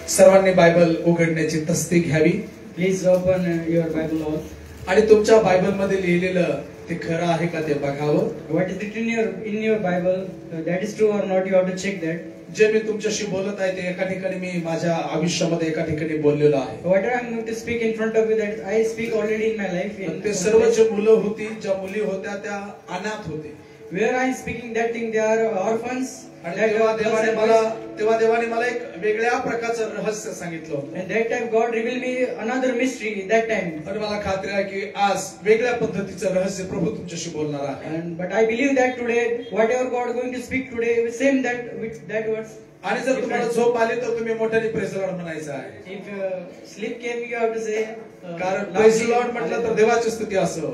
सर्वांनी बायबल उघडण्याची तस्दी घ्यावी. Please open your Bible all. आणि तुमच्या बायबल मध्ये लिहिलेलं ते खरं आहे का ते बघावं. What is written in your Bible, that is true or not, you have to check that. जे मी तुमच्याशी बोलत आहे ते एका ठिकाणी मी माझ्या आयुष्यामध्ये एका ठिकाणी बोललेलो आहे. What I am going to speak in front of you, that I speak already in my life. ते सर्व जे मुलं होती, ज्या मुली होत्या त्या अनाथ होते. Where I am speaking that thing, they are orphans. तेव्हा देवाने मला एक वेगळ्या प्रकारचं रहस्य सांगितलं होतं. And that time God revealed me another mystery that time. आणि मला खात्री आहे की आज वेगळ्या पद्धतीचं रहस्य प्रभू तुमच्याशी बोलणार आहे. And but I believe that today whatever God going to speak today, same that with that words. आणि जर तुम्हाला झोप आली तर तुम्ही मोठ्याने प्रेज द लॉर्ड म्हणायचं आहे. If sleep came, you have to say. कारण प्रेज द लॉर्ड म्हटलं तर देवाची स्तुती असो.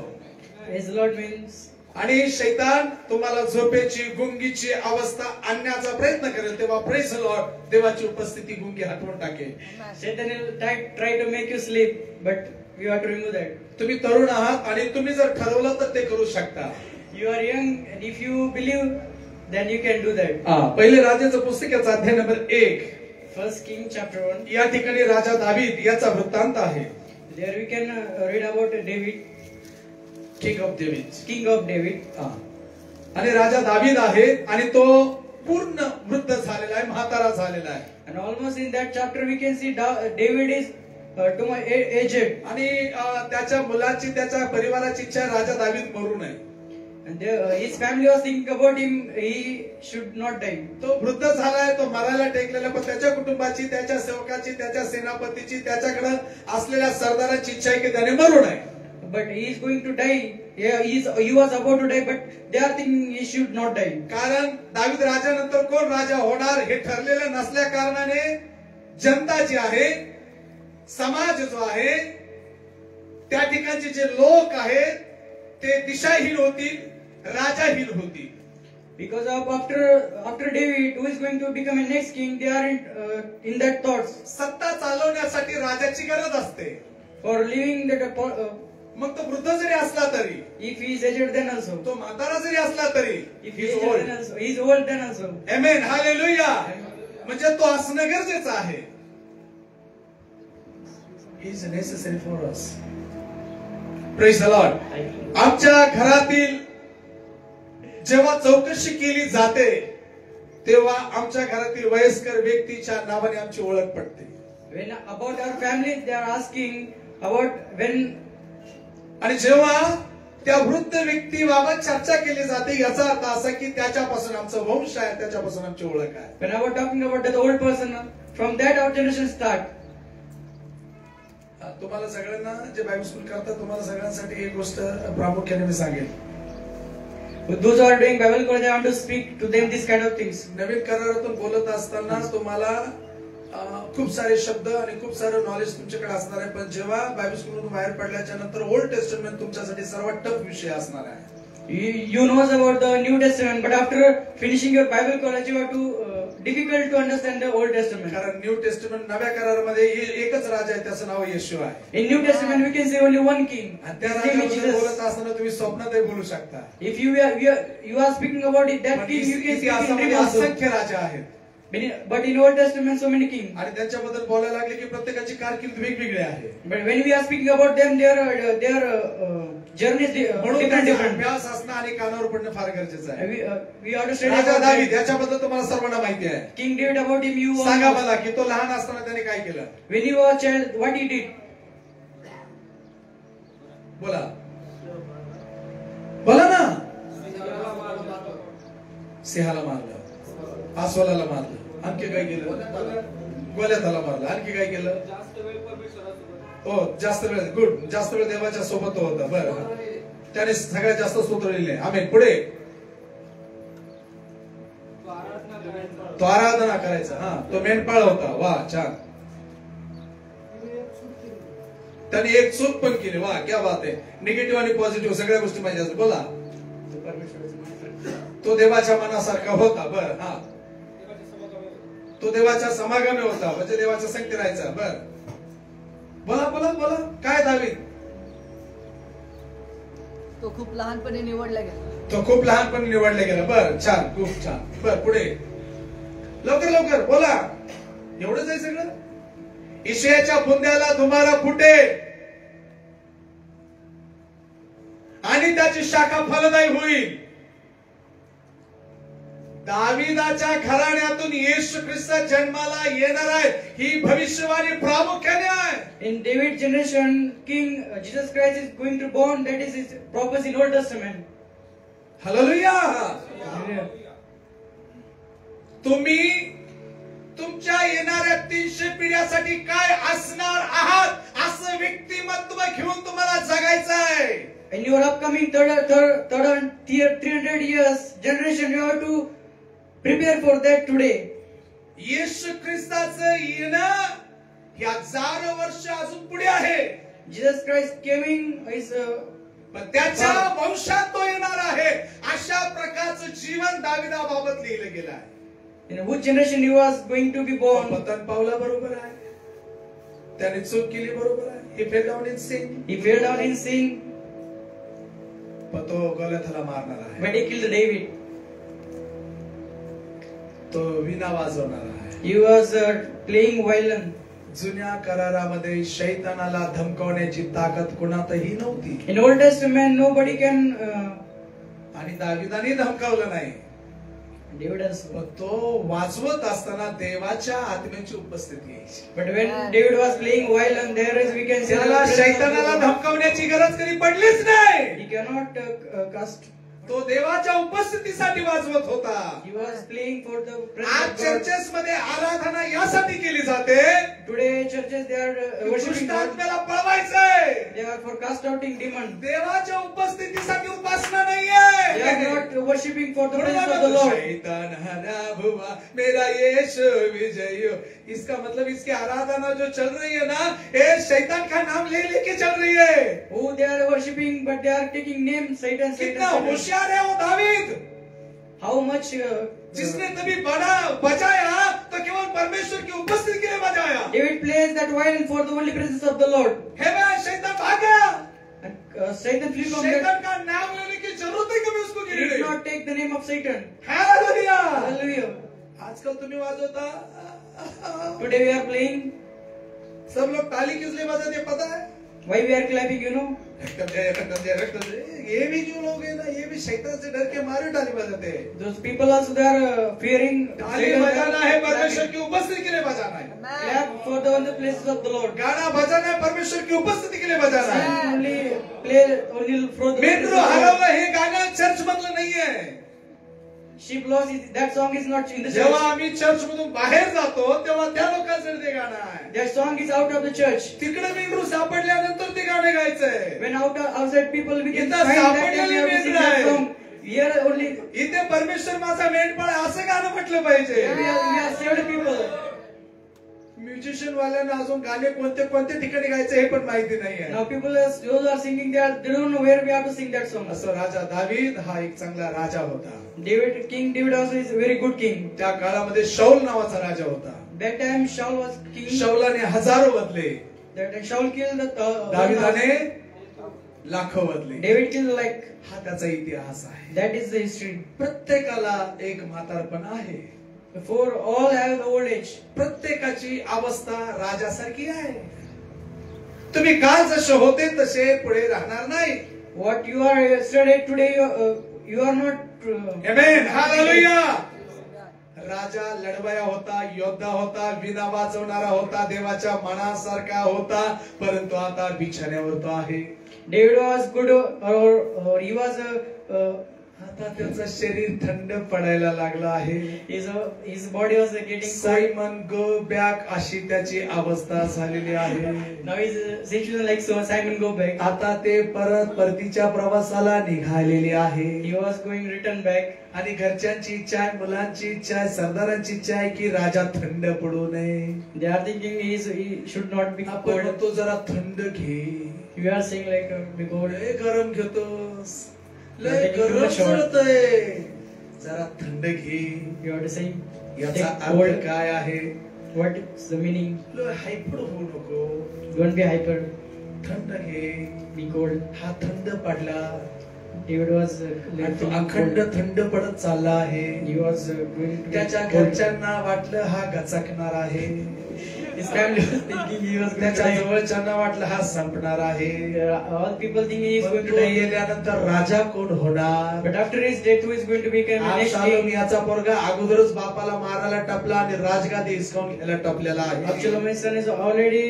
Praise the Lord means. आणि शैतान तुम्हाला झोपेची गुंगीची अवस्था आणण्याचा प्रयत्न करेल तेव्हा प्रेज द लॉर्ड, देवाची उपस्थिती गुंगी हटवून टाकेल. Satan will try to make you sleep, but you have to remove that. तुम्ही तरुण आहात आणि तुम्ही जर ठरवलं तर ते करू शकता. You are young and if you believe, then you can do that. पहिले राजाचं पुस्तकाचा अध्याय नंबर 1, First King chapter 1. या ठिकाणी राजा दावीद याचा वृत्तांत आहे. There we can read about David, king of David. King of David. आणि राजा दावीद आहे आणि तो पूर्ण वृद्ध झालेला आहे, म्हातारा झालेला आहे. And almost in that chapter we can see David is too much aged. आणि त्याच्या मुलाची, त्याच्या परिवाराची इच्छा आहे राजा दावीद मरू नये. And his family was thinking about him, he should not die. तो वृद्ध झालाय, तो मरायला टेकलेला, पण त्याच्या कुटुंबाची, त्याच्या सेवकाची, त्याच्या सेनापतीची, त्याच्याकडे असलेल्या सरदाराची इच्छा आहे की त्याने मरू नये. But he is going to die. He was about to die, but they are thinking he should not die. कारण दावीद राजानंतर कोण राजा होणार हे ठरलेलं नसल्या कारणाने जनता जी आहे, समाज जो आहे, त्या ठिकाणचे जे लोक आहेत ते दिशाहीन होतील, राजाहीन होतील. Because of after David, who is going to become a next king, they are in that thoughts. सत्ता चालवण्यासाठी राजाची गरज असते. For living that. मग तो वृद्ध जरी असला तरी, if he is aged then also, तो म्हातारा जरी असला तरी, if he is old then also, he is old then also. Amen, hallelujah. म्हणजे तो असणं गरजेचं आहे. He is necessary for us. Praise the Lord. आमच्या घरातील जेव्हा चौकशी केली जाते तेव्हा आमच्या घरातील वयस्कर व्यक्तीच्या नावाने आमची ओळख पडते. When about our family they are asking about when. आणि जेव्हा त्या वृद्ध व्यक्तीबाबत चर्चा केली जाते याचा अर्थ असा की त्याच्यापासून आमचं वंश आहे, त्याच्यापासून आमची ओळख आहे. When I was talking about that old person, from that our generation start. तुम्हाला सगळ्यांना जे बायबल स्कूल करतात तुम्हाला सगळ्यांसाठी एक गोष्ट प्रामुख्याने मी सांगेन. Those who are doing Bible college, I want to speak to them this kind of things. नवीन करारातून बोलत असताना तुम्हाला खूप सारे शब्द आणि खूप सारं नॉलेज तुमच्याकडे असणार आहे, पण जेव्हा बायबल स्कूलमधून बाहेर पडल्याच्या नंतर ओल्ड टेस्टमेंट तुमच्यासाठी सर्वात टफ विषय असणार आहे. You knows about the New Testament, but after finishing your Bible college, you have to difficult to understand the Old Testament. कारण न्यू टेस्टमेंट नव्या करारामध्ये एकच राजा आहे, त्याचं नाव येशू आहे. In New Testament we can say only one king. आणि त्या राजाबद्दल बोलत असताना तुम्ही स्वप्नातही बोलू शकता. If you are speaking about it, that king you can speak in dream also. असंख्य राजा आहेत. But in Old Testament so many kings. आणि त्यांच्याबद्दल बोलायला लागले की प्रत्येकाची कारकीर्द वेगवेगळी आहे. But when we are speaking about them, their journeys different. अभ्यास असणं आणि कानावर पडणं फार गरजेचं आहे. We have to study Raja about दावीद याच्याबद्दल तुम्हाला सर्वांना माहिती आहे. King David, about him you सांगा मला की तो लहान असताना त्याने काय केलं. When he was a child, what he did. बोला बोला ना. सिंहाला मारलं, अस्वलाला मारलं, आणखी काय केलं, गोल्याताला मारलं, आणखी काय केलं. हो, जास्त वेळ, गुड, जास्त वेळ देवाच्या सोबत होता. बरं, त्याने सगळ्यात जास्त स्तोत्र लिहिले. आमेन. पुढे तो आराधना करायचा. तो मेंढपाळ होता. वा, छान. त्याने एक चूक पण केली. वा, क्या बात आहे. निगेटिव्ह आणि पॉझिटिव्ह सगळ्या गोष्टी पाहिजे असतात. बोला. तो देवाच्या मनासारखा होता. बर, हा, तो देवाच्या समागमे होता, म्हणजे देवाच्या संगती राहायचा. बर, बोला बोला बोला. काय दावीद? तो खूप लहानपणी निवडला गेला. तो खूप लहानपणी निवडले गेला. बर छान, खूप छान. बर पुढे लवकर लवकर बोला. एवढंच आहे सगळं. इशयाच्या बुंद्याला तुम्हाला फुटे आणि त्याची शाखा फलदायी होईल. दाविदाच्या घराण्यातून येशू ख्रिस्त जन्माला येणार आहे ही भविष्यवाणी प्रामुख्याने आहे. In David generation, King Jesus Christ is going to born. That is his prophecy in Old Testament. Hallelujah. Hallelujah. तुम्ही तुमच्या येणाऱ्या 300 पिढ्यासाठी काय असणार आहात असं व्यक्तिमत्व घेऊन तुम्हाला जगायचं आहे. In your upcoming third 300 years generation, you have to prepare for that today. येशू ख्रिस्ताचं येणं ही हजारो वर्ष अजून पुढे आहे. Jesus Christ coming is पण त्याच्या वंशात तो येणार आहे अशा प्रकारचं जीवन दाविदाबाबत लिहिलं गेलं आहे. in which generation he was going to be born. पतन पावला बरोबर आहे. त्याने चूक केली बरोबर आहे. He fell down in sin. He fell down in sin, पण तो गॉलियाथला मारणार आहे. but he killed David. तो वीणा वाजवणार आहे. He was playing violin. जुन्या करारामध्ये शैतानाला धमकावण्याची ताकद कुणातही नव्हती. In Old Testament, nobody can. आणि दाविदाने धमकावलं नाही. David also. पण तो वाजवत असताना देवाच्या आत्म्याची उपस्थिती यायची. But when David was playing violin, there is we can see. त्याला शैतानाला धमकावण्याची गरज कधी पडलीच नाही. He cannot cast. तो देवाच्या उपस्थितीसाठी वाजवत होता. He was playing for the आज presence of God. चर्चेस मध्ये आराधना यासाठी केली जाते. Today churches they are worshiping दुष्ट God. आत्म्याला पळवायचंय. They are for cast outing demons. देवाच्या उपस्थितीसाठी उपासना They नाहीये. are not worshiping for the presence of the Lord. शैतान हरा हुआ मेरा यीशु विजय. इसका मतलब इसकी आराधना जो चल रही है ना, ये शैतान का नाम ले लेके चल रही है. Who they are worshiping, but they are taking name Satan. कितना Satan. होशियार है वो दावीद. How much? जिसने कभी बजाया तो केवल परमेश्वर की उपस्थिति के लिए बजाया. David plays that violin for the only presence of the Lord. हे मैं शैतान भाग गया. And Satan flee from शैतान that. का नाम लेने की जरूरत ही कभी उसको He गिरी did नहीं. not take the name of Satan. Hallelujah. Hallelujah. आजकल तुम्ही वाजवता. Today we are playing. सब लोग ताली किस लिए बजाते हैं पता है? Why we are clapping, you know? रक्तम जय रक्तम जय रक्तम जय. ये भी जो लोग हैं ना, ये भी शैतान से डर के मारे ताली बजाते हैं. Those people also they are fearing. ताली Satan. बजाना है परमेश्वर की उपस्थिति के लिए बजाना है. Clap for the only places of the Lord. गाना बजाना है परमेश्वर की उपस्थिति के लिए बजाना है. Sing only play only for the presence मित्र of the Lord. हरवलं हे गाणं चर्च मधलं नाहीये. Sheep lost is that song is not in the जेव्हा church. आम्ही चर्च मधून बाहेर जातो तेव्हा त्या लोकांसाठी ते गाणं आहे. That song is out of the church. तिकडे मेंढरू सापडल्यानंतर ते गाणे गायचंय. When outside people we can इथं find that सापडलेली we have to sing मेंढरं that आहे. song. Here only इथे परमेश्वर माझा मेंढपाळ आहे असं गाणं म्हटलं पाहिजे. we are saved people. Musician वाल्यांना अजून गाणे कोणते कोणते ठिकाणी गायचे हे पण माहिती नाहीये. Now people those are singing they don't know where we have to sing that song. असं राजा दावीद हा एक चांगला राजा होता. King David also is a very good king. त्या काळामध्ये शौल नावाचा राजा होता. That time Shaul was king. शौलाने हजारो बदले. That Shaul killed the दाविदाने लाखो बदले. David killed like. हा त्याचा इतिहास आहे. That is the history. प्रत्येकाला एक म्हातारपण आहे. For all have the old age. प्रत्येकाची अवस्था राजासारखी आहे. तुम्ही काल जसे होते तसे पुढे राहणार नाही. What you are yesterday, today you are not. Amen. Hallelujah. राजा लढवया होता, योद्धा होता, विणा वाजवणारा होता, देवाच्या मनासारखा होता, परंतु आता बिछाण्यावर तो आहे. David was good or he was आता त्याचं शरीर थंड पडायला लागलं आहे. his body was getting cold. Simon go back अशी त्याची अवस्था झालेली आहे. Now his situation like so Simon go back. आता ते परतीच्या प्रवासाला निघालेले आहे. He was going return back. आणि घरच्यांची इच्छा आहे, मुलांची इच्छा आहे, सरदारांची इच्छा आहे की राजा थंड पडू नये. They are thinking he should not be आपण cold. तो जरा थंड घे. We are saying like be cold. लय गरम घेतोस, लय Taking too गरम much hot. चढतंय, जरा थंड घे. You are saying याचा take अर्थ cold. काय आहे? What is the meaning? लय हायपर होऊ नको, Don't be hyper. थंड घे. Be cold. हा थंड पडला David was आणि तो अखंड थंड पडत चालला आहे. he was going to त्याच्या be cold. घरच्यांना वाटलं हा गचकणार आहे. His family was thinking he was going to त्याच्या die. जवळच्यांना वाटलं हा संपणार आहे. All people think he is पण going तो to die. गेल्यानंतर राजा कोण होणार? But after his death, who is going to become the next Absalom king? याचा पोरगा अगोदरच बापाला मारायला टपला आणि राजगादी हिसकावून घ्यायला टपलेला आहे. Absalom, his son, is already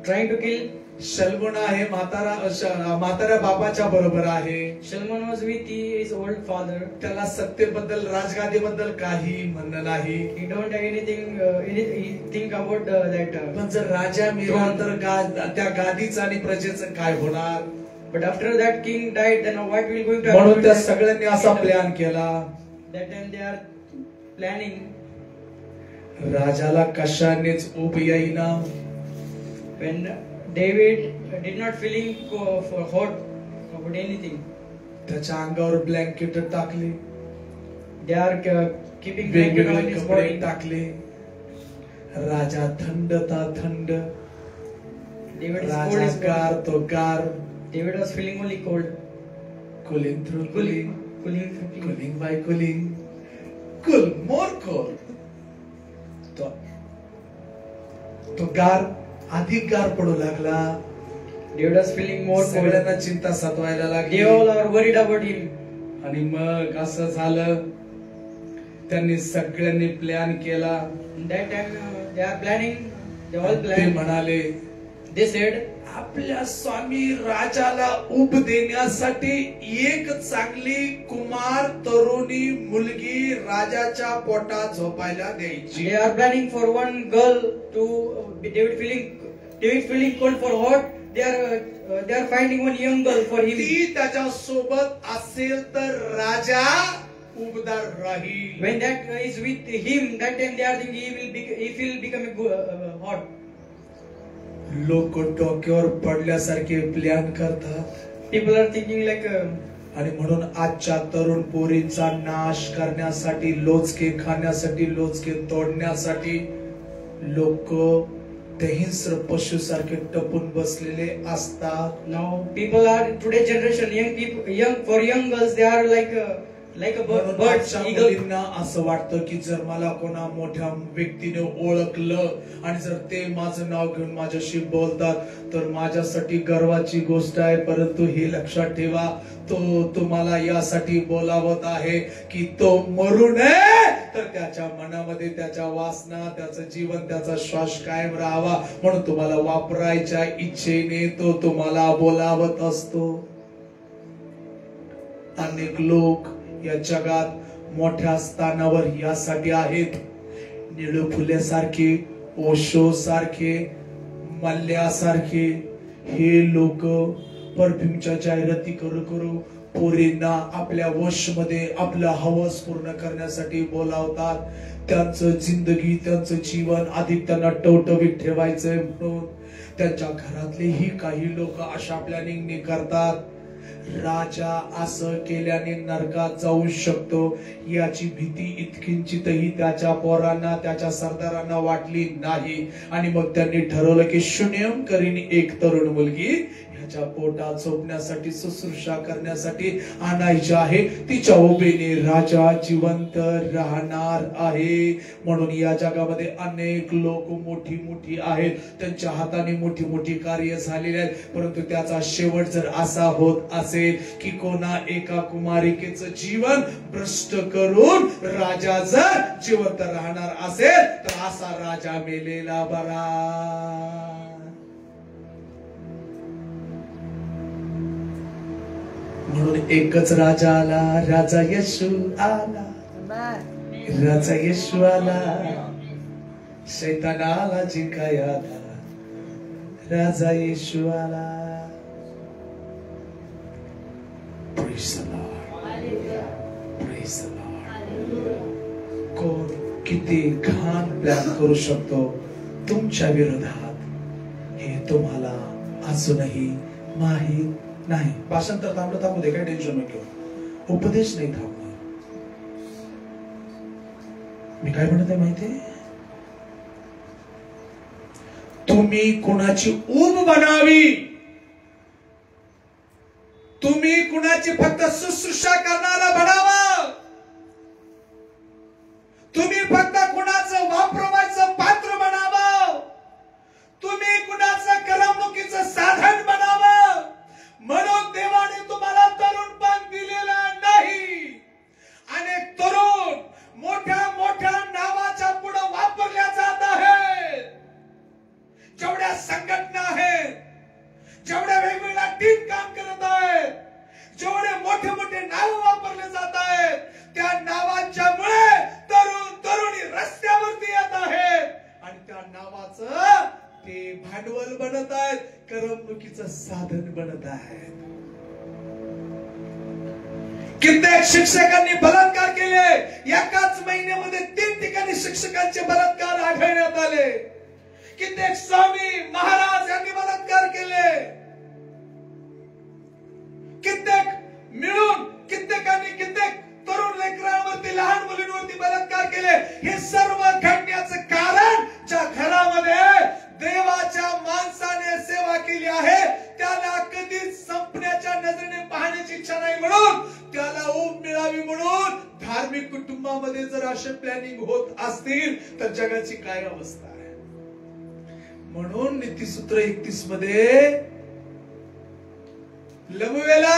trying to kill. शल्मोन आहे म्हाताऱ्या बापाच्या बरोबर आहे. Shalman was with his old father. त्याला सत्तेबद्दल राजगादीबद्दल काही म्हणणं नाही. He don't have he think about that. पण जर राजा मेला तर त्या गादीचं आणि प्रजेचं काय होणार? But after that king died, then what will going to म्हणून happen? त्या सगळ्यांनी असा प्लॅन केला. That time they are planning. राजाला कशानेच ऊब येईना. When David did not feeling for hot about anything. त्याच्या अंगावर ब्लँकेट टाकले. They are keeping blanket वेगवेगळे on his कपडे body. टाकले. राजा थंडता थंड. David is cold Raja as गार cold. तो गार. David was feeling only cold. Cooling through cooling. Cooling through cooling. Cooling by cooling. Cool, more cool. तो गार अधिक गार पडू लागला. David was feeling more cold. सगळ्यांना चिंता सतवायला लागली. They all are worried about him. आणि मग असं झालं. त्यांनी सगळ्यांनी प्लॅन केला. That time they are planning. They all ते planned. म्हणाले, They said, आपल्या स्वामी राजाला ऊब देण्यासाठी एक चांगली कुमार तरुणी मुलगी राजाच्या पोटात झोपायला द्यायची. they are planning for one girl to David feeling cold for hot. They are finding one young girl for him. ती त्याच्या सोबत असेल तर राजा उबदार राहील. When that is with him, that time they are thinking he will become hot. लोक डोक्यावर पडल्यासारखे plan करतात. People are thinking like. आणि म्हणून आजच्या तरुण पोरींचा नाश करण्यासाठी, लोचके खाण्यासाठी, लोचके तोडण्यासाठी लोक ते हिंस्र पशु सारखे टपून बसलेले असतात. Now people are today's generation young girls they are like a birds, eagle. मुलींना असं वाटतं की जर मला कोणा मोठ्या व्यक्तीने ओळखलं आणि जर ते माझं नाव घेऊन माझ्याशी बोलतात तर माझ्यासाठी गर्वाची गोष्ट आहे. परंतु हे लक्षात ठेवा, तो तुम्हाला यासाठी बोलावत आहे की तो मरू नये, तर त्याच्या मनामध्ये त्याच्या वासना, त्याचं जीवन, त्याचा श्वास कायम राहावा म्हणून तुम्हाला वापरायच्या इच्छेने तो तुम्हाला बोलावत असतो. अनेक लोक या जगात मोठ्या स्थानावर यासाठी आहेत. निळू फुलेसारखे, ओशो सारखे, मल्ल्यासारखे हे लोक परफ्यूमच्या जाहिराती करू पोरींना आपल्या वशमध्ये आपलं हवस पूर्ण करण्यासाठी बोलावतात. त्यांचं जिंदगी, त्यांचं जीवन अधिक त्यांना टवटवीत ठेवायचंय म्हणून त्यांच्या घरातलेही काही लोक अशा प्लॅनिंगने करतात. राजा असं केल्याने नरकात जाऊ शकतो याची भीती इतकिंचितही त्याच्या पोरांना, त्याच्या सरदारांना वाटली नाही. आणि मग त्यांनी ठरवलं की शून्यम करीन एक तरुण मुलगी ह्याच्या पोटात झोपण्यासाठी, शुश्रूषा करण्यासाठी आणायची आहे. तिच्या उभेने राजा जिवंत राहणार आहे. म्हणून या जगामध्ये अनेक लोक मोठी मोठी आहेत, त्यांच्या हाताने मोठी मोठी कार्य झालेली आहेत. परंतु त्याचा शेवट जर असा होत असेल की कोणा एका कुमारिकेचं जीवन भ्रष्ट करून राजा जर जिवंत राहणार असेल तर असा राजा मेलेला बरा. म्हणून एकच राजा आला, राजा येशू आला, राजा येशू आला, शैतानाला जिंकायला राजा येशू आला. Praise the Lord. Praise the Lord. कोण किती घाण प्लॅन करू शकतो तुमच्या विरोधात हे तुम्हाला अजूनही माहित नाही. भाषांतर थांबू दे, काय टेन्शन नको. उपदेश नाही थांबणार. मी काय म्हणत आहे माहितीये, तुम्ही कुणाची ऊब बनावी, तुम्ही कुणाची शुश्रूषा करणारा बनावं. तुम्ही फक्त कुणाचं वापरवायचं पात्र बनावं. तुम्ही कुणाचं करमणुकीचं साधन बनावं. म्हणून देवाने तुम्हाला तरुणपण दिलेलं नाही. अनेक तरुण मोठ्या मोठ्या नावाच्या पुढे वापरल्या जात आहेत. जेवढ्या संघटना आहेत, जेवढ्या वेगवेगळ्या टीम काम करत आहेत, जेवढे मोठे मोठे नाव वापरले जात आहेत, त्या नावांच्यामुळे तरुण तरुणी रस्त्यावरती येत आहेत आणि त्या नावाचं ते भांडवल बनत आहेत, करमणुकीचं साधन बनत आहेत. कित्येक शिक्षकांनी बलात्कार केले. एकाच महिन्यामध्ये 3 ठिकाणी शिक्षकांचे बलात्कार आढळण्यात आले. कित्येक स्वामी महाराज यांनी बलात्कार केले. कित्येक मिळून कित्येकांनी कित्येक तरुण लेकरांवरती, लहान मुलींवरती बलात्कार केले. हे सर्व घडण्याचं कारण ज्या घरामध्ये देवाच्या माणसाने सेवा केली आहे त्याला कधीच संपण्याच्या नजरेने पाहण्याची इच्छा नाही, म्हणून त्याला ऊब मिळावी म्हणून धार्मिक कुटुंबामध्ये जर असे प्लॅनिंग होत असतील तर जगाची काय अवस्था आहे. म्हणून नीतिसूत्र 31 मध्ये लमुवेला,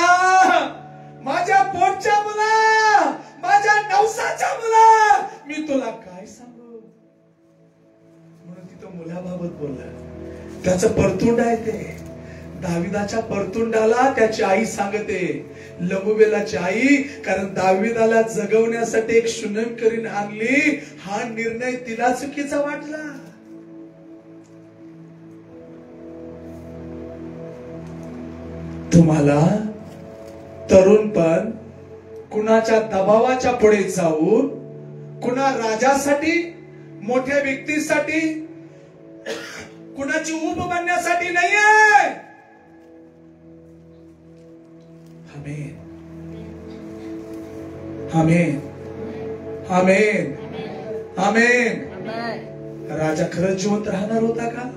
माझ्या पोटच्या मुला, माझ्या नवसाच्या मुला, मी तुला काय सांगू. म्हणून तिथं मुलाबाबत बोलला. त्याचं परतुंड आहे ते. दाविदाच्या परतुंडाला त्याची आई सांगते, लमुवेलाची आई, कारण दाविदाला जगवण्यासाठी एक शुनमकरीण आणली. हा निर्णय तिला चुकीचा वाटला. तुम्हाला तरुणपण कुणाच्या दबावाच्या पुढे जाऊन, कुणा राजासाठी, मोठ्या व्यक्तीसाठी, कुणाची ऊब बनण्यासाठी नाहीये. आमेन, आमेन, आमेन, आमेन. राजा खरंच जिवंत राहणार होता का?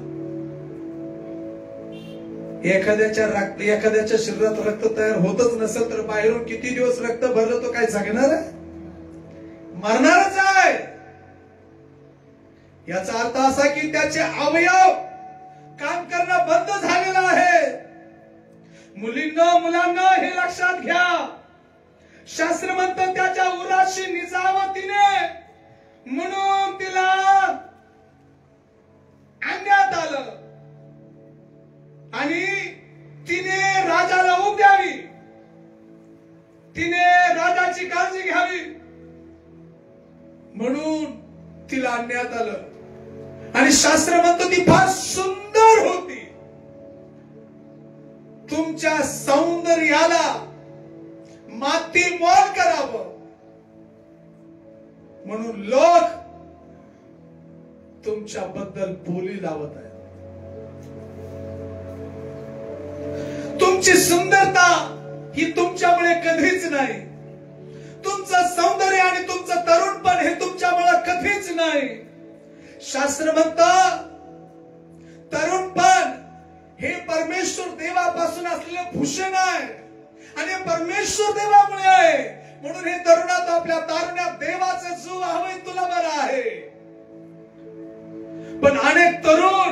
एखाद्याच्या शरीरात रक्त तयार होतच नसेल तर बाहेरून किती दिवस रक्त भरलं तो काय सांगणार आहे? मरणारच आहे. याचा अर्थ असा की त्याचे अवयव काम करणं बंद झालेलं आहे. मुलांना हे लक्षात घ्या. शास्त्र म्हणतं त्याच्या उराशी निजावं तिने, म्हणून तिला आणण्यात आलं आणि तिने राजाला ऊब द्यावी, तिने राजाची काळजी घ्यावी म्हणून तिला आणण्यात आलं. आणि शास्त्र म्हणतो ती फार सुंदर होती. तुमच्या सौंदर्याला माती मोल करावं म्हणून लोक तुमच्याबद्दल बोली लावत आहेत. तुमची सुंदरता ही तुमच्यामुळे कधीच नाही. तुमचं सौंदर्य आणि तुमचं तरुणपण हे तुमच्यामुळे कधीच नाही. शास्त्र म्हणतं तरुणपण हे परमेश्वर देवापासून असलेलं भूषण आहे आणि परमेश्वर देवामुळे आहे. म्हणून हे तरुणात आपल्या तारुण्यात देवाचे जो हवे तुला बरं आहे. पण अनेक तरुण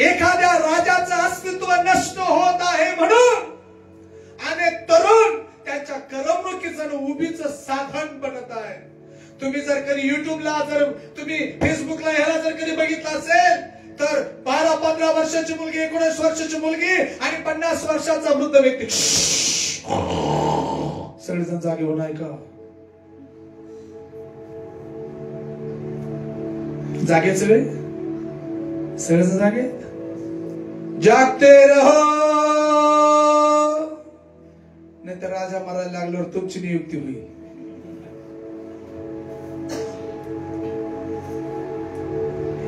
एखाद्या राजाचं अस्तित्व नष्ट होत आहे म्हणून अनेक तरुण त्यांच्या करमणुकीचं आणि उभीचं साधन बनत आहे. तुम्ही जर कधी युट्यूबला, जर तुम्ही फेसबुकला ह्याला जर कधी बघितलं असेल तर 12-15 वर्षाची मुलगी, 19 वर्षाची मुलगी आणि 50 वर्षाचा वृद्ध व्यक्ती सगळेजण जागे होणार आहे का? जागे सगळेजण जागे. जागते रहो, नाही तर राजा मारायला लागल्यावर तुमची नियुक्ती होईल.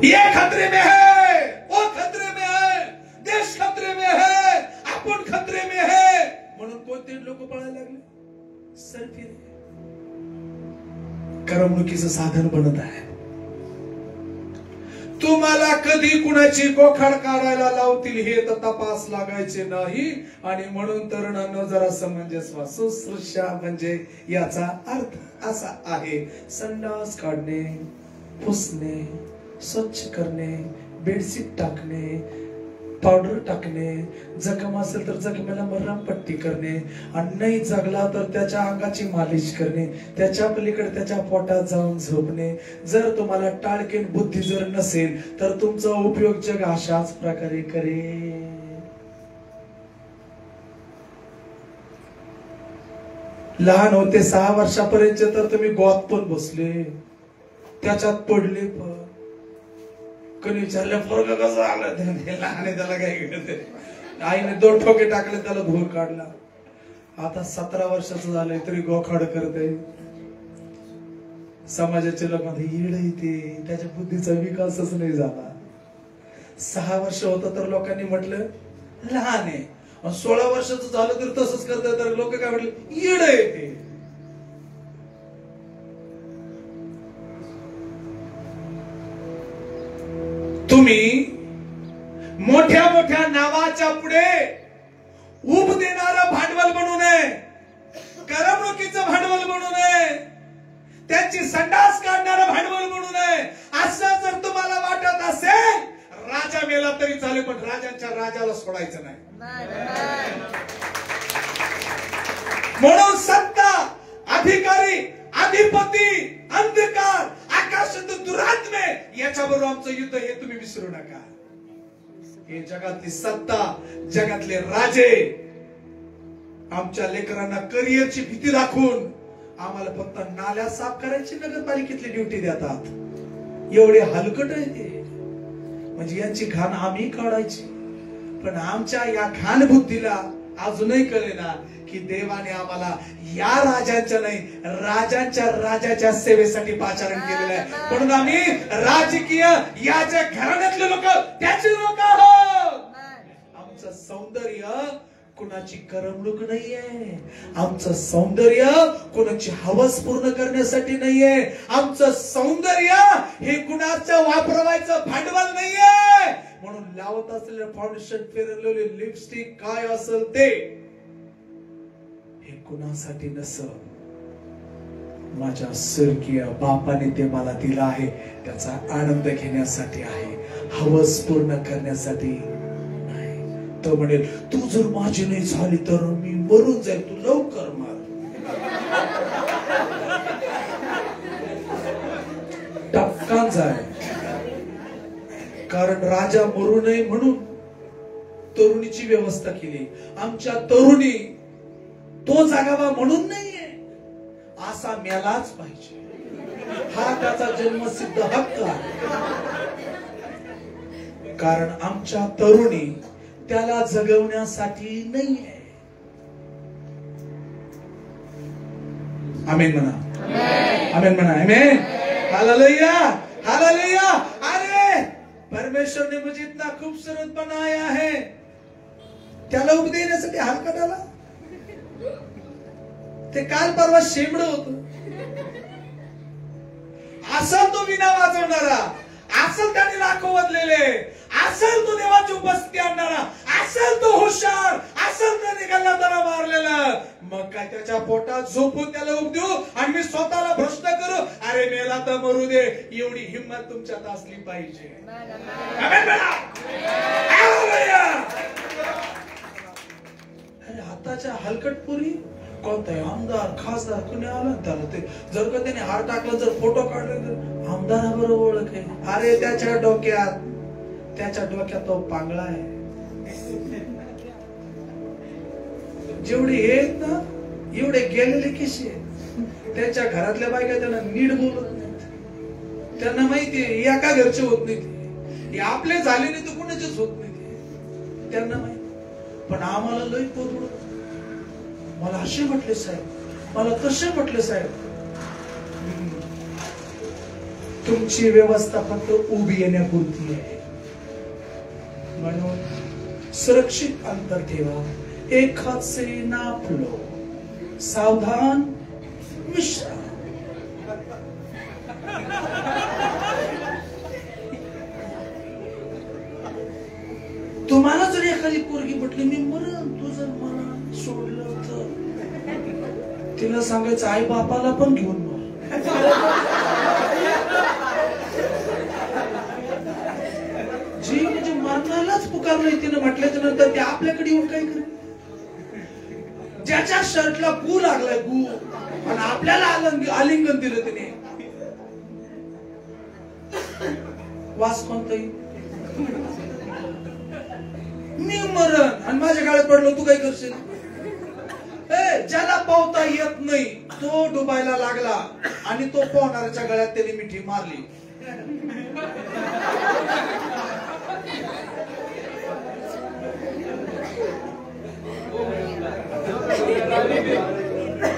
ये खतरे में है, वो खतरे में है, देश खतरे में है, आपण खतरे में है म्हणून कोणते लोक पळायला लागले. सरफिरे करमणुकीचं साधन बनत आहे. तुम्हाला कधी कुणाची गोखाड काढायला लावतील हे तर तपास लागायचे नाही. आणि म्हणून तरुणांनो जरा समंजस व्हा. शुश्रूषा म्हणजे याचा अर्थ असा आहे, संडास काढणे, पुसणे, स्वच्छ करणे, बेडशीट टाकणे, पावडर टाकणे, जखम असेल तर जखमेला मरहमपट्टी करणे, आणि नाही जगला तर त्याच्या अंगाची मालिश करणे, त्याच्या पलीकडे त्याच्या पोटात जाऊन झोपणे. जर तुम्हाला टाळकेन बुद्धी जर नसेल तर तुमचा उपयोग जग अशाच प्रकारे करेल. लहान होते 6 वर्षापर्यंत तर तुम्ही गोत पण बसले, त्याच्यात पडले पण. कोणी विचारलं पोरग कसं आलं, लहान त्याला काय कळते. आईने 2 ठोके टाकले, त्याला धूर काढला. आता 17 वर्षाचं झालंय तरी गोखाड करते. समाजाचे लोक येते, त्याच्या बुद्धीचा विकासच नाही झाला. 6 वर्ष होतं तर लोकांनी म्हटलं लहान आहे. 16 वर्षाचं झालं तरी तसंच करतात, तर लोक काय म्हटलं येड येते. तुम्ही मोठ्या मोठ्या नावाच्या पुढे उब देणारं भांडवल बनू नये, करमणुकीचं भांडवल बनू नये, त्यांची संडास काढणारं भांडवल बनू नये. असं जर तुम्हाला वाटत असेल, राजा मेला तरी चालेल पण राजांच्या राजाला सोडायचं नाही. म्हणून सत्ता, अधिकारी, अधिपती, अंधकार, आकाशात दुरात्मे याच्याबरोबर आमचं युद्ध हे तुम्ही विसरू नका. हे जगातली सत्ता, जगातले राजे आमच्या लेकरांना करिअरची भीती दाखवून आम्हाला फक्त नाल्या साफ करायची नगरपालिकेतली ड्युटी देतात. एवढे हलकट आहे ते. म्हणजे यांची घाण आम्ही काढायची. पण आमच्या या घाण बुद्धीला अजूनही कळेना की देवाने आम्हाला या राजांच्या नाही, राजांच्या राजाच्या सेवेसाठी पाचारण केलेलं आहे. म्हणून आम्ही राजकीय याच्या घराण्यातले लोक, त्याचे लोक आहोत. आमचं सौंदर्य कुणाची करमणूक नाहीये, आमचं सौंदर्य कुणाची हवस पूर्ण करण्यासाठी नाहीये, आमचं सौंदर्य हे कुणाचं वापरवायचं भांडवल नाहीये. म्हणून लावत असलेलं फाउंडेशन, फेरलेले लिपस्टिक काय असेल ते हे कुणासाठी नसतं, माझ्या स्वर्गीय बापाने ते मला दिलं आहे, त्याचा आनंद घेण्यासाठी आहे, हवस पूर्ण करण्यासाठी नाही. तो म्हणेल तू जर माझी नाही झाली तर मी मरून जाईल, तू लवकर मार. टपकान जाय. कारण राजा मरू नये म्हणून तरुणीची व्यवस्था केली. आमच्या तरुणी तो जागावा म्हणून नाहीये, असा मेलाच पाहिजे, हा त्याचा जन्मसिद्ध हक्क आहे. कारण आमच्या तरुणी त्याला जगवण्यासाठी नाहीये. आमेन म्हणा, आमेन म्हणा, आमेन. Hallelujah, hallelujah. अरे परमेश्वर ने मुझे इतना खूबसूरत बनाया है, त्याला उभ देण्यासाठी हलकट आला. ते काल परवा शेंबड होत. असल तो विना वाजवणारा, असल त्याने लाखो वदलेले, असल तो देवाची उपस्थिती आणणारा, असल तो हुशार, असल त्याने गल्लादारा मारलेला. मग काय त्याच्या पोटात झोपून त्याला उभ देऊ आणि मी स्वतःला भ्रष्ट करू? अरे मेला तर मरू दे, एवढी हिंमत तुमच्यात असली पाहिजे. अरे आताच्या हलकटपुरी कोणताही आमदार खासदार कुणी आला त्याला ते जर का त्याने हार टाकला, जर फोटो काढले तर आमदाराबरोबर ओळख आहे. अरे त्याच्या डोक्यात तो पांगळा आहे. जेवढे आहेत ना एवढे गेलेले किशे. त्याच्या घरातल्या बायका त्यांना नीट बोलत नाहीत. त्यांना माहितीये एका घरचे होत नाही, हे आपले झाले नाही तर कुणाचेच होत नाही, त्यांना माहिती. पण आम्हाला लई पोदवत. मला असे म्हटले साहेब, मला तसे म्हटले साहेब. तुमची व्यवस्था फक्त उभी येण्यापुरती आहे. म्हणून सुरक्षित अंतर ठेवा, एक हात से नाप लो, सावधान विश्राम. पोरगी म्हटली मी मरण, तू जर मला सोडलं तर. तिला सांगायचं आई बापाला पण घेऊन मर. जी म्हणजे मरणालाच पुकारलंय तिनं म्हटल्याच्या नंतर ते आपल्याकडे येऊन काय करेल? ज्याच्या शर्टला गू लागलाय गू, आणि आपल्याला आलिंगन दिलं तिने. वास कोणताही मी मरण आणि माझ्या गाळ्यात पडलो, तू काय करशील? ज्याला पावता येत नाही तो डुबायला लागला आणि तो पोहणाऱ्याच्या गळ्यात त्याने मिठी मारली.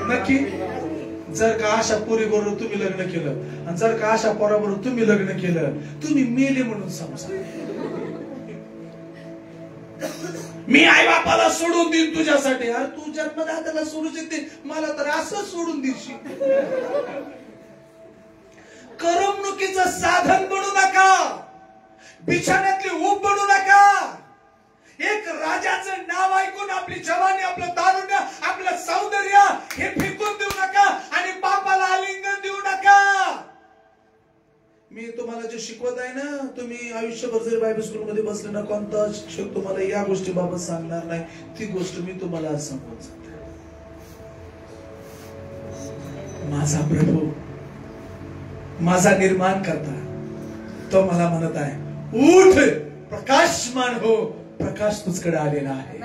नक्की जर का अशा पोरीबरोबर तुम्ही लग्न केलं आणि जर का अशा पोराबरोबर तुम्ही लग्न केलं, तुम्ही मेले म्हणून समजा. मी आई बापाला सोडून देईन तुझ्यासाठी. अरे तू जन्मदात्याला सोडू शकते, मला तर असं सोडून देशील. करमणुकीचं साधन बनू नका, बिछाण्यातली ऊब बनू नका. एक राजाचं नाव ऐकून आपली जवानी, आपलं तारुण्य, आपलं सौंदर्य हे फेकून देऊ नका आणि बापाला आलिंगन देऊ नका. मी तुम्हाला जे शिकवत आहे ना, तुम्ही आयुष्यभर जरी बायबल स्कूल मध्ये बसले ना, कोणता शिक्षक तुम्हाला या गोष्टीबाबत सांगणार नाही, ती गोष्ट मी तुम्हाला आज सांगून सांगते. माझा प्रभू, माझा निर्माण करता, तो मला म्हणत आहे, उठ प्रकाशमान हो, प्रकाश तुझकडे आलेला आहे.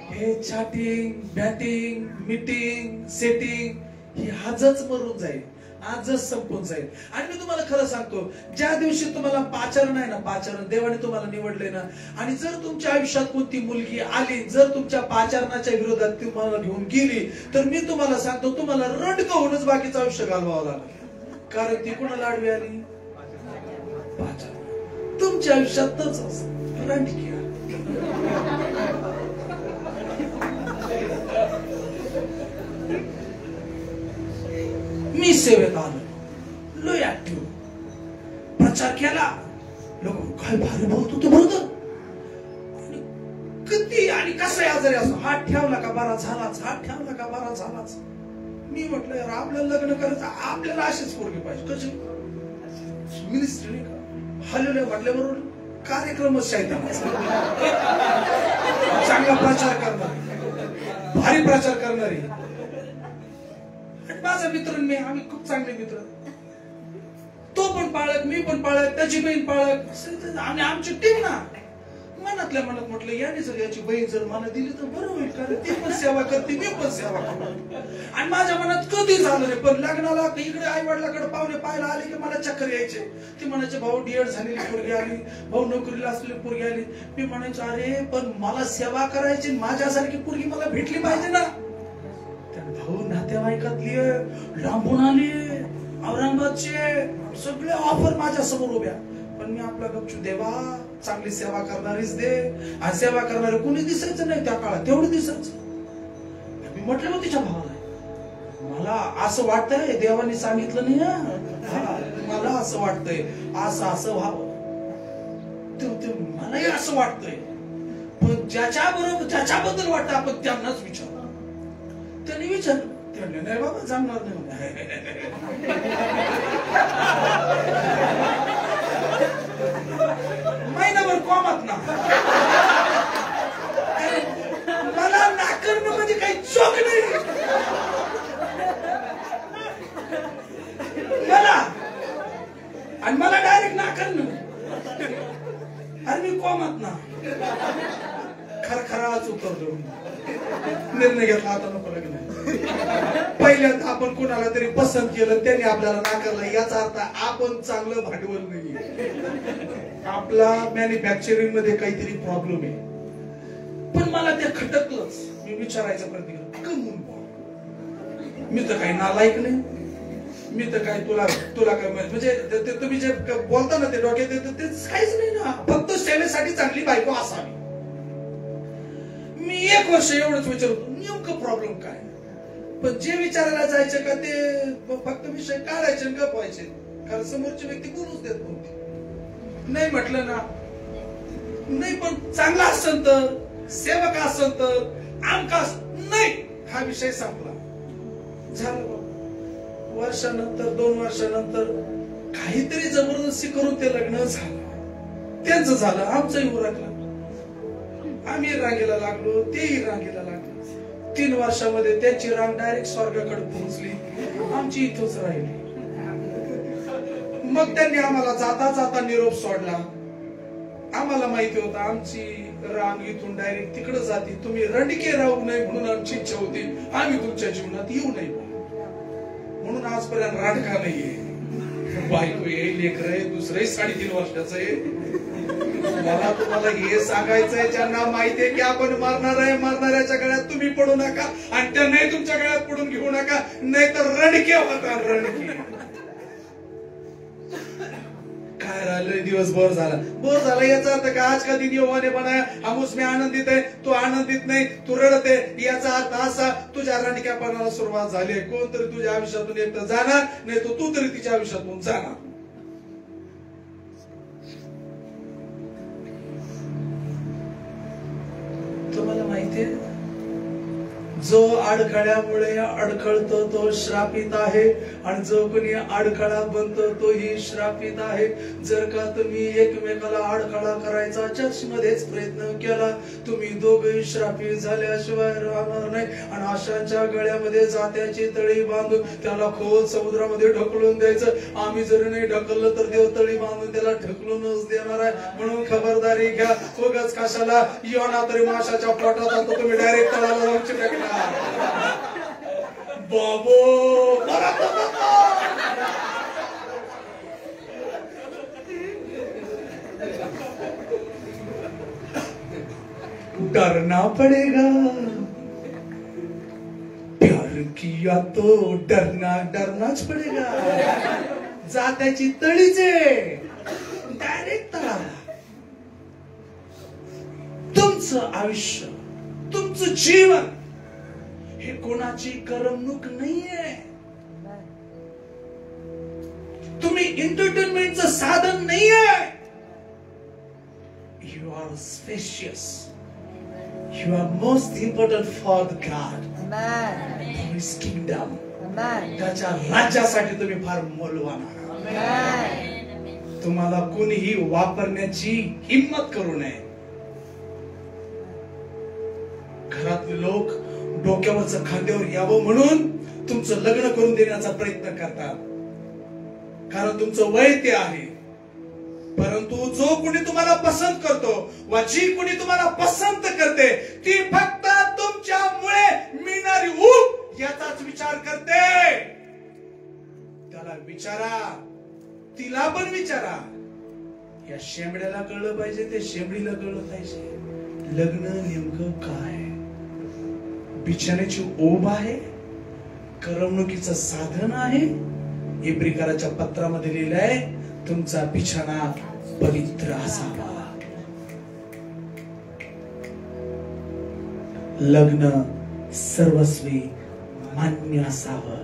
हे चॅटिंग, बॅटिंग, मीटिंग, सेटिंग ही आजच मरून जाईल, आजच संपून जाईल. आणि मी तुम्हाला खरं सांगतो, ज्या दिवशी तुम्हाला पाचारण आहे ना, पाचारण देवाने तुम्हाला निवडले ना, आणि जर तुमच्या आयुष्यात कोणती मुलगी आली, जर तुमच्या पाचारणाच्या विरोधात तुम्हाला घेऊन गेली, तर मी तुम्हाला सांगतो, तुम्हाला रडकं होऊनच बाकीचं आयुष्य घालवावं लागेल. कारण ती कोणाला आडवी आली? पाचारण. तुमच्या आयुष्यातच रंडकी. मी सेवेत आलो, लय ऍक्टिव्ह, प्रचार केला, लोक काय भारी बोलतो तो बरोबर, किती आणि कसं आजारी असो, हात ठेवला का बरा झालाच, हात ठेवला का बरा झालाच. मी म्हटलं यार, आपल्याला लग्न करायचं, आपल्याला असेच पोरगे पाहिजे. कशी मिनिस्ट्री हलवल्या म्हटल्याबरोबर कार्यक्रमच शैतानाचा. चांगला प्रचार करणारी, भारी प्रचार करणारी. माझा मित्र मी, आम्ही खूप चांगले मित्र. तो पण पाळक, मी पण पाळक, त्याची बहीण पाळक, आणि आमची टीम ना. मनातल्या मनात म्हटलं, याने जर याची बहीण जर मला दिली तर बरं होईल, कारण ती पण सेवा करते, मी पण सेवा करतो. आणि माझ्या मनात कधी झालं नाही, पण लग्नाला इकडे आई वडिलाकडे पाहुणे पाहायला आले की मला चक्कर यायचे. ती म्हणायचे भाऊ डीएड झालेली पोरगी आली, भाऊ नोकरीला असलेली पोरगी आली. मी म्हणायचो अरे पण मला सेवा करायची, माझ्यासारखी पोरगी मला भेटली पाहिजे ना. भाऊ नातेवाईकातली, लांबून आली, औरंगाबादचे, सगळे ऑफर माझ्या समोर उभ्या. पण मी आपला गपचूप, देवा चांगली सेवा करणारीच दे. आणि सेवा करणारे कोणी दिसायचं नाही त्या काळात, तेवढं दिसायचं. मी म्हटलं मग तिच्या भावाला, मला असं वाटतंय, देवाने सांगितलं नाही, मला असं वाटतंय, असं असं व्हावं. मलाही असं वाटतंय, पण ज्याच्याबद्दल वाटतं आपण त्यांनाच विचार. त्यांनी विचारलं, त्यांनी नाही बाबा जमणार नाही. महिनाभर कोमात ना, मला नाकारणं म्हणजे काही चोख नाही मला, आणि मला डायरेक्ट नाकारणं. अरे मी कोमात ना, खरखराच उतरलो, निर्णय घेतला आता नको लग्न. पहिल्यांदा आपण कोणाला तरी पसंत केलं, त्याने आपल्याला नाकारलं, याचा अर्थ आपण चांगलं भांडवल नाही, आपला मॅन्युफॅक्चरिंग मध्ये काहीतरी प्रॉब्लेम आहे. पण मला ते खटकलंच. मी विचारायचा प्रयत्न केला, कमून मी तर काही नालायक नाही, मी तर काय तुला काय म्हणजे तुम्ही जे बोलता ना ते डोक्यात तेच काहीच नाही ना, फक्त सेवेसाठी चांगली बायको असावी. मी 1 वर्ष एवढंच विचारतो, नेमकं प्रॉब्लेम काय. पण जे विचारायला जायचे का ते फक्त विषय काढायचे आणि गपवायचे, कारण समोरची व्यक्ती बोलूच देत नव्हती. नाही म्हटलं ना, नाही पण चांगला असेल तर, सेवक असेल तर, आमका नाही, हा विषय संपला. झालं वर्षानंतर 2 वर्षानंतर काहीतरी जबरदस्ती करून ते लग्न झालं. त्यांचं झालं, आमचंही उरकलं. आम्ही रांगेला लागलो, तेही रांगेला लागलो. 3 वर्षामध्ये त्यांची रांग डायरेक्ट स्वर्गाकडे पोहोचली, आमची इथंच राहिली. मग त्यांनी आम्हाला जाता जाता निरोप सोडला. आम्हाला माहिती होतं आमची रांग इथून डायरेक्ट तिकडे जाते, तुम्ही रंडके राहू नये म्हणून आमची इच्छा होती आम्ही तुमच्या जीवनात येऊ नये म्हणून. आजपर्यंत रांडका नाहीये. बायको येईल, लेकर आहे, दुसरंही 3.5 वर्षाचं आहे. मला तुम्हाला हे सांगायचंय, ज्यांना माहितीये की आपण मरणार आहे, मरणाऱ्याच्या गळ्यात तुम्ही पडू नका आणि त्यांनाही तुमच्या गळ्यात पडून घेऊ नका, नाहीतर रडके होता. रडके काय राहिलं, दिवस बोर झाला याचा अर्थ का आज का दिन यहोवाने बनाया, हम उसमें आनंदित आहे, तू आनंदित नाही, तू रडते, याचा अर्थ असा तुझ्या रडक्यापणाला सुरुवात झाली. कोणतरी तुझ्या आयुष्यातून एकटं जाणार, नाही तर तू तरी तिच्या आयुष्यातून जाणार. तुम्हाला माहितीये, जो अडखळ्यामुळे अडखळतो तो श्रापित आहे आणि जो कोणी अडखळा बनतो तोही श्रापित आहे. जर का तुम्ही एकमेकाला अडखळा करायचा चर्चमध्येच प्रयत्न केला, तुम्ही दोघेही श्रापित झाल्याशिवाय राहणार नाही. आणि अशांच्या गळ्यामध्ये जात्याची तळी बांधून त्याला खोल समुद्रामध्ये ढकलून द्यायचं. आम्ही जर नाही ढकललं तर देव तळी बांधून त्याला ढकलूनच देणार आहे. म्हणून खबरदारी घ्या. उगाच कशाला योना तरी माशाच्या पोटात आता तुम्ही डायरेक्ट तळाला जाऊन चिटकणार. बाबो डरना पड़ेगा, प्यार किया तो डरनाच पड़ेगा. जात्याची तळीचे डायरेक्ट तळाला. तुमचं आयुष्य, तुमचं जीवन हे कोणाची करमणूक नाहीये. तुम्ही एंटरटेनमेंटचं साधन नाहीये. You are spacious. You are most important for the God, for his kingdom. त्याच्या राज्यासाठी तुम्ही फार मौल्यवान आहात. तुम्हाला कोणीही वापरण्याची हिम्मत करू नये. घरातले लोक डोक्यावरचं खांद्यावर यावं म्हणून तुमचं लग्न करून देण्याचा प्रयत्न करतात, कारण तुमचं वय ते आहे. परंतु जो कोणी तुम्हाला पसंत करतो वा जी कोणी तुम्हाला पसंत करते ती फक्त तुमच्यामुळे मिळणारी ऊब याचाच विचार करते. त्याला विचारा, तिला पण विचारा. या शेंबड्याला कळलं पाहिजे, ते शेंबडीला कळलं पाहिजे लग्न नेमकं काय. बिछाण्याची ओढ आहे, करमणुकीचं साधन आहे. इब्रिकाराच्या पत्रामध्ये लिहिलं आहे, तुमचा बिछाना पवित्र असावा. लग्न सर्वस्वी मान्य असावं.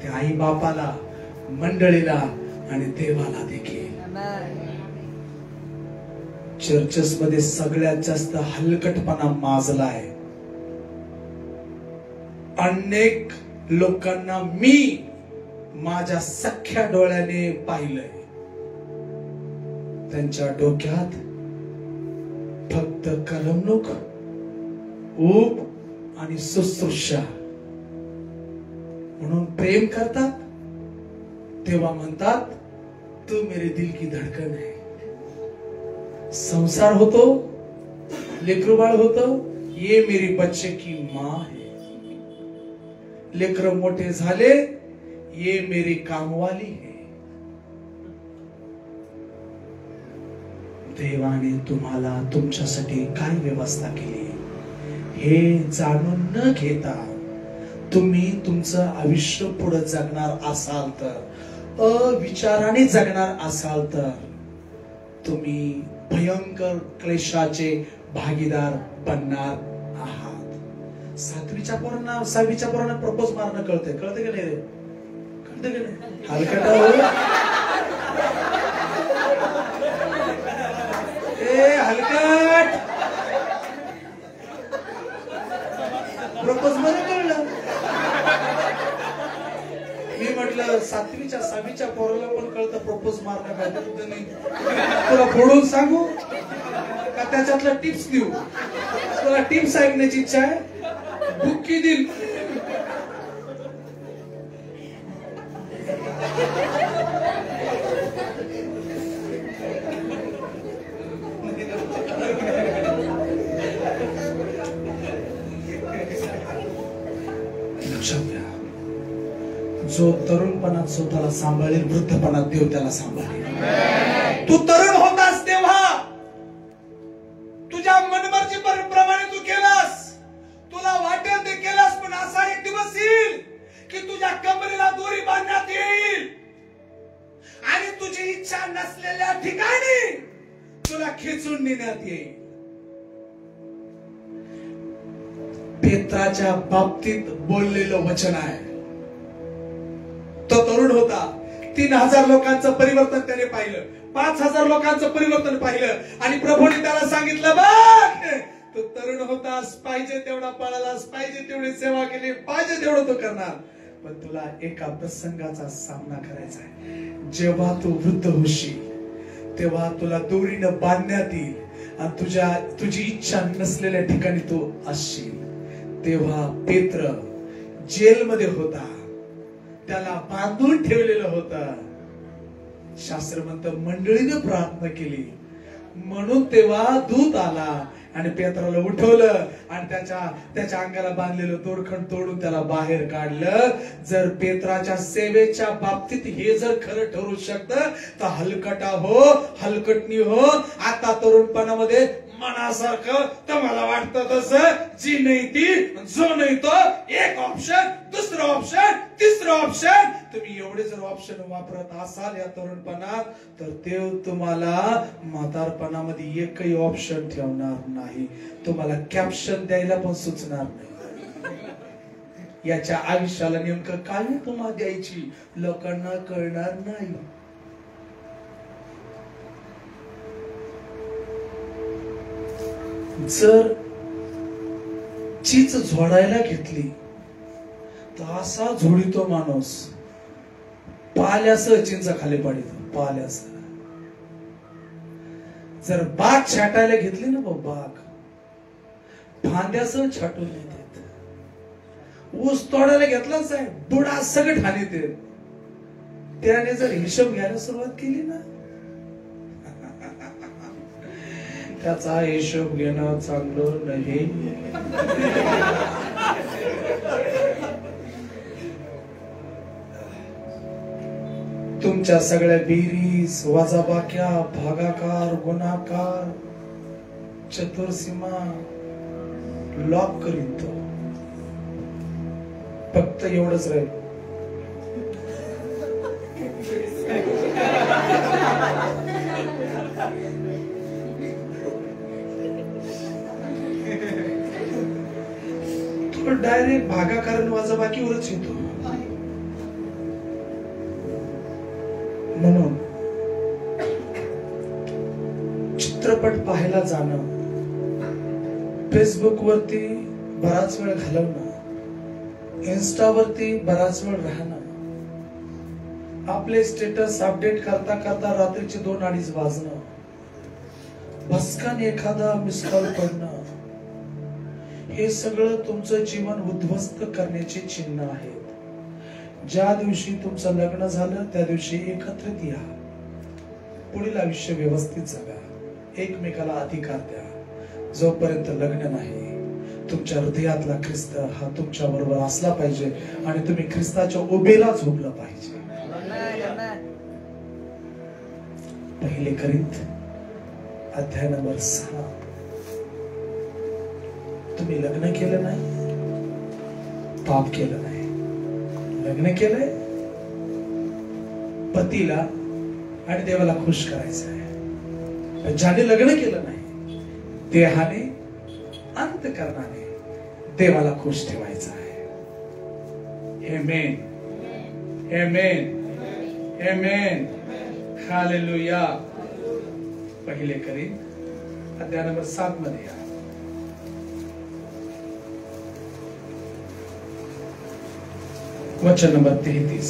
ते आई बापाला, मंडळीला आणि देवाला देखील. चर्चेस मध्ये सगळ्यात जास्त हलकटपणा माजलाय. अनेक लोकांना मी माझ्या सख्या डोळ्याने पाहिलंय. त्यांच्या डोक्यात फक्त करमणूक, ऊब आणि शुश्रूषा. म्हणून प्रेम करतात तेव्हा म्हणतात तू मेरे दिल की धडकन है. संसार होतो, लेकरूबाळ होतो, ये मेरी बच्चे की माँ है. लेकर मोठे झाले, ये मेरी कामवाली है. देवाने तुम्हाला तुमच्यासाठी काय व्यवस्था केली हे जाणून न घेता तुम्ही तुमचं आयुष्य पुढे जगणार असाल तर, अविचाराने जगणार असाल तर तुम्ही भयंकर क्लेशाचे भागीदार बनणार आहात. 6वीच्या पोरांना प्रपोज मारणं कळते की नाही रे? कळते की नाही? हलकटा हलका अरे 7वीच्या 6वीच्या पोराला पण कळतं प्रपोज मारणं काय तर नाही. तुला फोडून सांगू का त्याच्यातलं टिप्स देऊ? तुला टिप्स ऐकण्याची इच्छा आहे? बुक्की देईल. लक्षात घ्या, जो तरुणपणात स्वतःला सांभाळेल वृद्धपणात देव त्याला सांभाळेल. तू तरुण होतास तेव्हा तुझ्या मनमर्जी प्रमाणे तू केलास, तुला वाटेल ते केलास, पण असा एक दिवस येईल की तुझ्या कमरेला दोरी बांधण्यात येईल आणि तुझी इच्छा नसलेल्या ठिकाणी तुला खेचून नेण्यात येईल. पेत्राच्या बाबतीत बोललेलं वचन आहे. तो तरुण होता, 3000 लोकांचं परिवर्तन त्याने पाहिलं, 5000 लोकांचं परिवर्तन पाहिलं आणि प्रभूने त्याला सांगितलं, बघ तू तरुण होतास, पाहिजे तेवढा पळालास, पाहिजे तेवढी सेवा केली, पाहिजे तेवढं तो करणार, पण तुला एका प्रसंगाचा सामना करायचा आहे. जेव्हा तू वृद्ध होशील तेव्हा तुला दोरीनं बांधण्यात येईल आणि तुझी इच्छा नसलेल्या ठिकाणी तू असशील. तेव्हा पेत्र जेलमध्ये होता, त्याला बांधून ठेवलेलं होतं. शास्त्र म्हणतं मंडळीने प्रार्थना केली म्हणून तेव्हा दूत आला आणि पेत्राला उठवलं आणि त्याच्या अंगाला बांधलेलं दोरखंड तोडून त्याला बाहेर काढलं. जर पेत्राच्या सेवेच्या बाबतीत हे जर खरं ठरू शकतं तर हलकटा हो, हलकटणी हो. आता तरुणपणामध्ये मनासारखं तर मला वाटतं तसं, जी नाही ती, जो नाही तो, एक ऑप्शन, दुसरं ऑप्शन, तिसरं ऑप्शन. तुम्ही एवढे जर ऑप्शन वापरत असाल या तरुणपणात तर देव तुम्हाला म्हातारपणामध्ये एकही ऑप्शन ठेवणार नाही. तुम्हाला कॅप्शन द्यायला पण सुचणार नाही. याच्या आयुष्याला नेमकं काय तुम्हाला द्यायची लोकांना कळणार नाही. जर चीच झोडायला घेतली तर असा झोडितो माणूस, पाल्यासह चिंच खाली पडितो, पाल्यासह. जर बाग छाटायला घेतली ना, बाग फांद्यासह छाटून येते. ऊस तोडायला घेतला साहेब, बुडा सगळं ठाणे ते. त्याने जर हिशोब घ्यायला सुरुवात केली ना, त्याचा हिशोब घेणं चांगलं नाही. तुमच्या सगळ्या बेरीज, वजाबाक्या, भागाकार, गुणाकार, चतुर्सीमा लॉक करीन तो. फक्त एवढंच राहील, तो डायरेक्ट भागाकार वजाबाकीवरच येतो. म्हणून चित्रपट पाहायला जाणं, फेसबुक वरती बराच वेळ घालवणं, इन्स्टावरती बराच वेळ राहणं, आपले स्टेटस अपडेट करता करता रात्रीचे 2-2:30 वाजणं, भस्कान एखादा मिस कॉल पडणं, हे सगळं तुमचं जीवन उद्ध्वस्त करण्याचे चिन्ह आहेत. ज्या दिवशी तुमचं लग्न झालं त्या दिवशी एकत्रित या, पुढील आयुष्य व्यवस्थित जगा, एकमेकाला अधिकार द्या. जोपर्यंत लग्न नाही, तुमच्या हृदयातला ख्रिस्त हा तुमच्या बरोबर असला पाहिजे आणि तुम्ही ख्रिस्ताच्या उभेला झोपलं पाहिजे. पहिले करीत अध्याय नंबर 6. तुम्ही लग्न केलं नाही, पाप केलं नाही. लग्न केलंय, पतीला आणि देवाला खुश करायचं आहे. ज्याने लग्न केलं नाही, देहाने अंतःकरणाने देवाला खुश ठेवायचं आहे. आमेन, आमेन, आमेन, हालेलुया. पहिले करीत अध्याय नंबर 7 मध्ये या. वचन नंबर 33.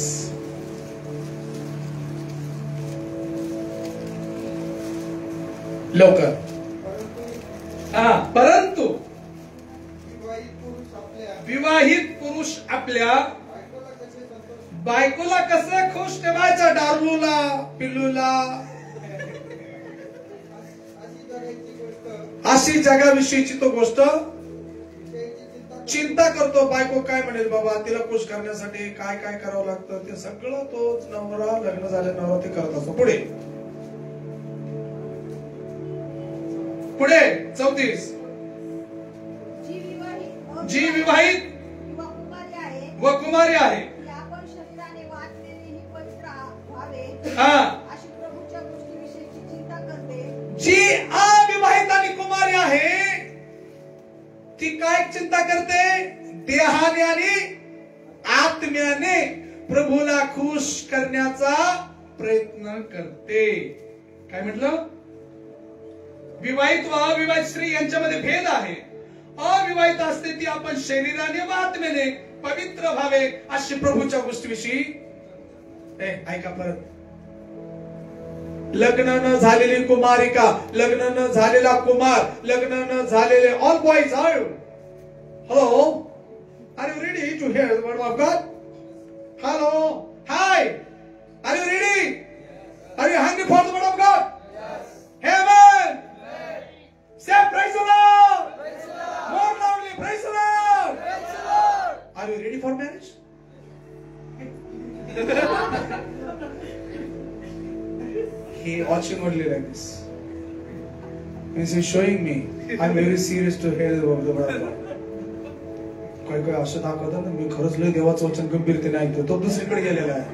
लवकर. परंतु विवाहित पुरुष आपल्या बायकोला कसं खुश ठेवायचं, डार्लूला, पिल्लूला, अशी जगाविषयीची तो गोष्ट चिंता करतो. बायको काय म्हणेल बाबा, तिला खुश करण्यासाठी काय काय करावं लागतं ते सगळं तोच नवरा, लग्न झाले नवरा ते करत असतो. पुढे 34. जी विवाहित व कुमारी आहे जी अविवाहित आणि कुमारी आहे ती काय चिंता करते, देहाने आणि आत्म्याने प्रभूला खुश करण्याचा प्रयत्न करते. काय म्हटलं, विवाहित व अविवाहित स्त्री यांच्यामध्ये भेद आहे. अविवाहित असते ती आपण शरीराने व आत्म्याने पवित्र व्हावे अशी प्रभूच्या गोष्टीविषयी. ऐका परत, लग्न न झालेली कुमारिका, लग्न न झालेला कुमार, लग्न न झालेले all boys are you, hello, are you ready to hear the word of God? Hello, hi, are you ready? Are you hungry for the word of God? Heaven, say praise the Lord, more loudly praise the Lord. Are you ready for marriage? He watching only like this. Means he's showing me I'm very serious to hear the word of God. काय काय असं दाखवतात ना, मी खरंच लय देवाचं वचन गंभीरतेने ऐकतो. तो दुसरीकडे गेलेला आहे.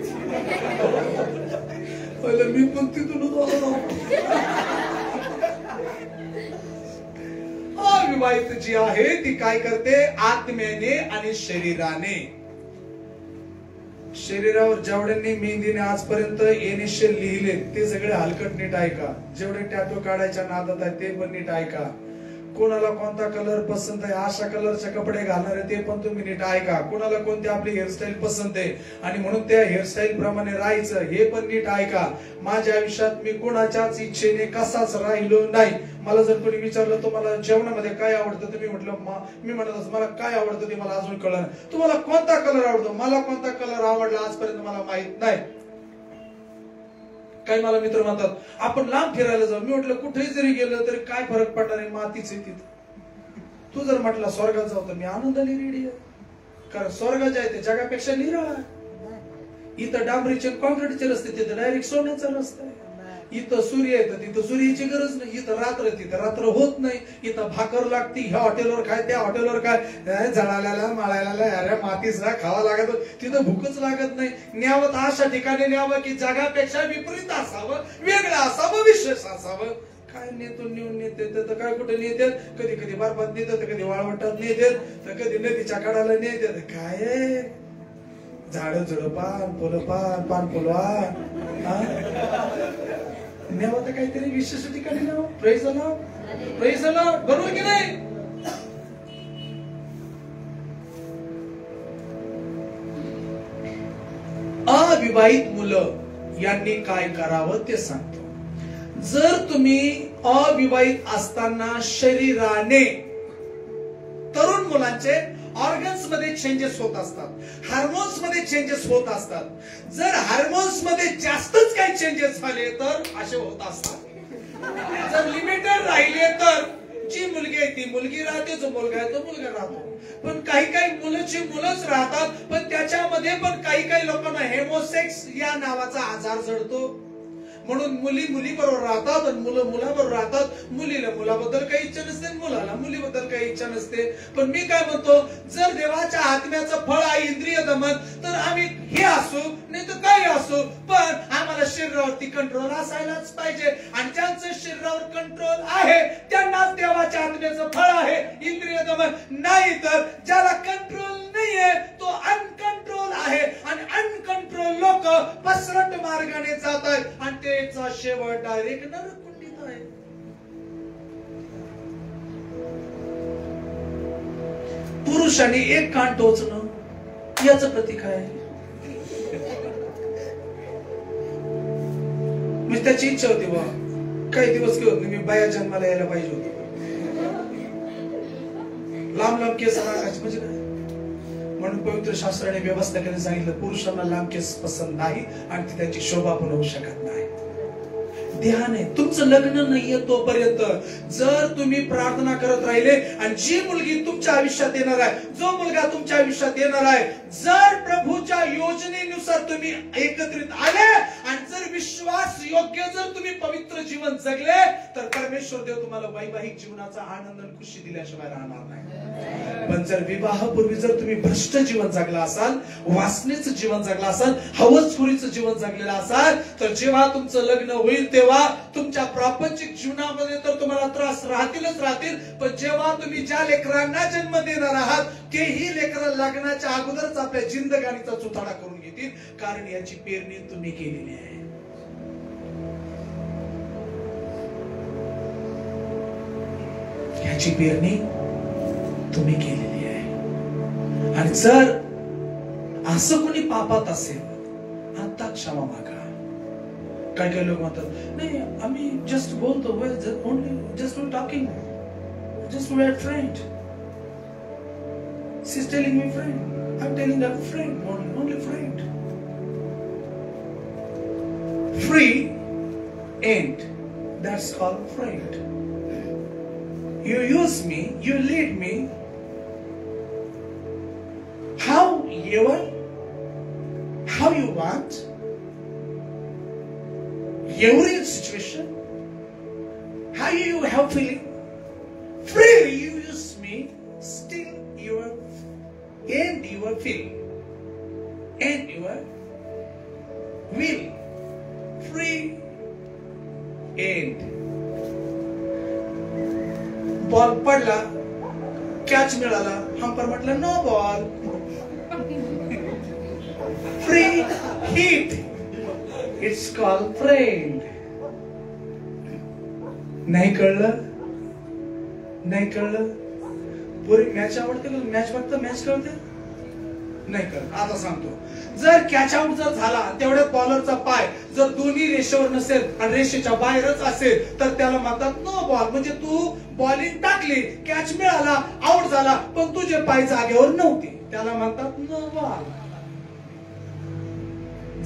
पहिले मी पण तिथूनच आलो. अविवाहित जी आहे ती काय करते, आत्म्याने आणि शरीराने. शरीरावर जेवढ्यांनी मेहंदीने आजपर्यंत एनिशियल लिहिले ते सगळे हलकट नीट ऐका. जेवढे टॅटू काढायच्या नादात आहे ते पण नीट ऐका. कोणाला कोणता कलर पसंत आहे, अशा कलरचे कपडे घालणारे ते पण तुम्ही नीट ऐका. कोणाला कोणती आपली हेअरस्टाईल पसंत आहे आणि म्हणून त्या हेअरस्टाईल प्रमाणे राहायचं हे पण नीट ऐका. माझ्या आयुष्यात मी कोणाच्याच इच्छेने कसाच राहिलो नाही. मला जर कोणी विचारलं तुम्हाला जेवणामध्ये काय आवडतं तर मी म्हणत मला काय आवडतं ते मला अजून कळलं. तुम्हाला कोणता कलर आवडतो? मला कोणता कलर आवडला आजपर्यंत मला माहित नाही. काही मला मित्र म्हणतात आपण लांब फिरायला जाऊ. मी म्हटलं कुठेही जरी गेलं तरी काय फरक पडणार आहे, मातीच आहे तिथं. तू जर म्हटलं स्वर्गात जाऊ तर मी आनंदाने रेडी आहे. कारण स्वर्ग जे आहे ते जगापेक्षा निराळा आहे. इथं डांबरीचे कॉन्क्रीटचे रस्ते, तिथं डायरेक्ट सोन्याचा रस्ता आहे. इथं सूर्य येतं तिथं सूर्याची गरज नाही. इथं रात्र तिथं रात्र होत नाही. इथं भाकर लागती, ह्या हॉटेलवर काय त्या हॉटेलवर काय, जळाल्याला माळायला अरे मातीचा खावा लागत. तिथं भूकच लागत नाही. न्यावं तर अशा ठिकाणी न्यावं की जगापेक्षा विपरीत असावं, वेगळं असावं, विशेष असावं. काय नेतो नेऊन नेते तर काय कुठे नेते, कधी कधी बरबाद नेतात, कधी वाळवटात नेते, तर कधी नदीच्या कडाला नेते. काय झाड झुड पान फुलं पान फुलवा न्यावं तर काहीतरी विशेष ठिकाणी न्यावं. Praise the Lord, praise the Lord. बरोबर की नाही? अविवाहित मुलं यांनी काय करावं ते सांगतो. जर तुम्ही अविवाहित असताना शरीराने, तरुण मुलांचे ऑर्गन्स मध्ये चेंजेस होत असतात, हार्मोन्स मध्ये चेंजेस होत असतात. जर हार्मोन्स मध्ये जास्तच काही चेंजेस झाले तर असे होत असतात. जर लिमिटेड राहिले तर जी मुलगी आहे ती मुलगी राहते, जो मुलगा आहे तो मुलगा राहतो. पण काही काही मुलंची मुलंच राहतात. पण त्याच्यामध्ये पण काही काही लोकांना हेमोसेक्स या नावाचा आजार जडतो. म्हणून मुली मुलीबरोबर राहतात आणि मुलं मुलाबरोबर राहतात. मुलीला मुलाबद्दल काही इच्छा नसते, मुलाला मुलीबद्दल काही इच्छा नसते. पण मी काय म्हणतो, जर देवाच्या आत्म्याचं फळ आहे इंद्रिय दमन, तर आम्ही हे असू नाही तर काही असू, पण आम्हाला शरीरावरती कंट्रोल असायलाच पाहिजे. आणि ज्यांचं शरीरावर कंट्रोल आहे त्यांनाच देवाच्या आत्म्याचं फळ आहे इंद्रिय दमन. नाही तर ज्याला कंट्रोल नाहीये तो अनकंट्रोल आहे. आणि अनकंट्रोल लोक पसरट मार्गाने जात आहेत आणि त्याचा शेवट डायरेक्ट नरकुंडीत आहे. पुरुषाने एक कान टोचणं याचं प्रतीक आहे. मी त्याची इच्छा होती बा काही दिवस घेऊन मी बाया जन्माला यायला पाहिजे होतो. लांब लांब केस राखायचे म्हणजे काय? म्हणून पवित्र शास्त्राने व्यवस्था करायला सांगितलं, पुरुषांना लांब केस पसंत नाही आणि ती त्यांची शोभा पण होऊ शकत नाही. ध्यान आहे, तुमचं लग्न नाहीये तोपर्यंत जर तुम्ही प्रार्थना करत राहिले आणि जी मुलगी तुमच्या आयुष्यात येणार आहे, जो मुलगा तुमच्या आयुष्यात येणार आहे, जर प्रभूच्या योजनेनुसार तुम्ही एकत्रित आले आणि जर विश्वास योग्य जर तुम्ही पवित्र जीवन जगले, तर परमेश्वर देव तुम्हाला वैवाहिक जीवनाचा आनंद आणि खुशी दिल्याशिवाय राहणार नाही. पण जर विवाहापूर्वी जर तुम्ही भ्रष्ट जीवन जगला असाल, वासनेचं जीवन जगला असाल, हवसखोरीचं जीवन जगलेलं असाल, तर जेव्हा तुमचं लग्न होईल तेव्हा तुमच्या प्रापंचिक जीवनामध्ये तर तुम्हाला त्रास राहतीलच राहतील. पण जेव्हा तुम्ही ज्या लेकरांना जन्म देणार आहात, तेही लेकरं लग्नाच्या अगोदरच आपल्या जिंदगानीचा चुथाडा करून घेतील, कारण याची पेरणी तुम्ही केलेली आहे. याची पेरणी तुम्ही केलेली आहे. आणि जर असं कोणी पापात असेल, आता क्षमा मागा. काय काय लोक म्हणतात, नाही आम्ही जस्ट बोलतो, only just talking, just we are friend. She is telling me friend, I am telling her friend, only friend. Free and, that's called friend. You use me, you lead me however, how you want, every situation, how you have feeling. Freely you use me, still your and your feeling and your will. Free and. Ball पडला, catch मिळाला, umpire म्हटलं no ball. Free hit, it's called friend. नाही कळलं? नाही कळलं? पुरी match आवडते का? Match बघता मॅच कळते? नाही कळत. आता सांगतो, जर कॅच आउट जर झाला, तेवढ्यात बॉलरचा पाय जर दोन्ही रेषेवर नसेल आणि रेषेच्या बाहेरच असेल, तर त्याला म्हणतात नो बॉल. म्हणजे तू बॉलिंग टाकली, कॅच मिळाला, आउट झाला, पण तुझे पाय जागेवर नव्हते, त्याला म्हणतात नो बॉल.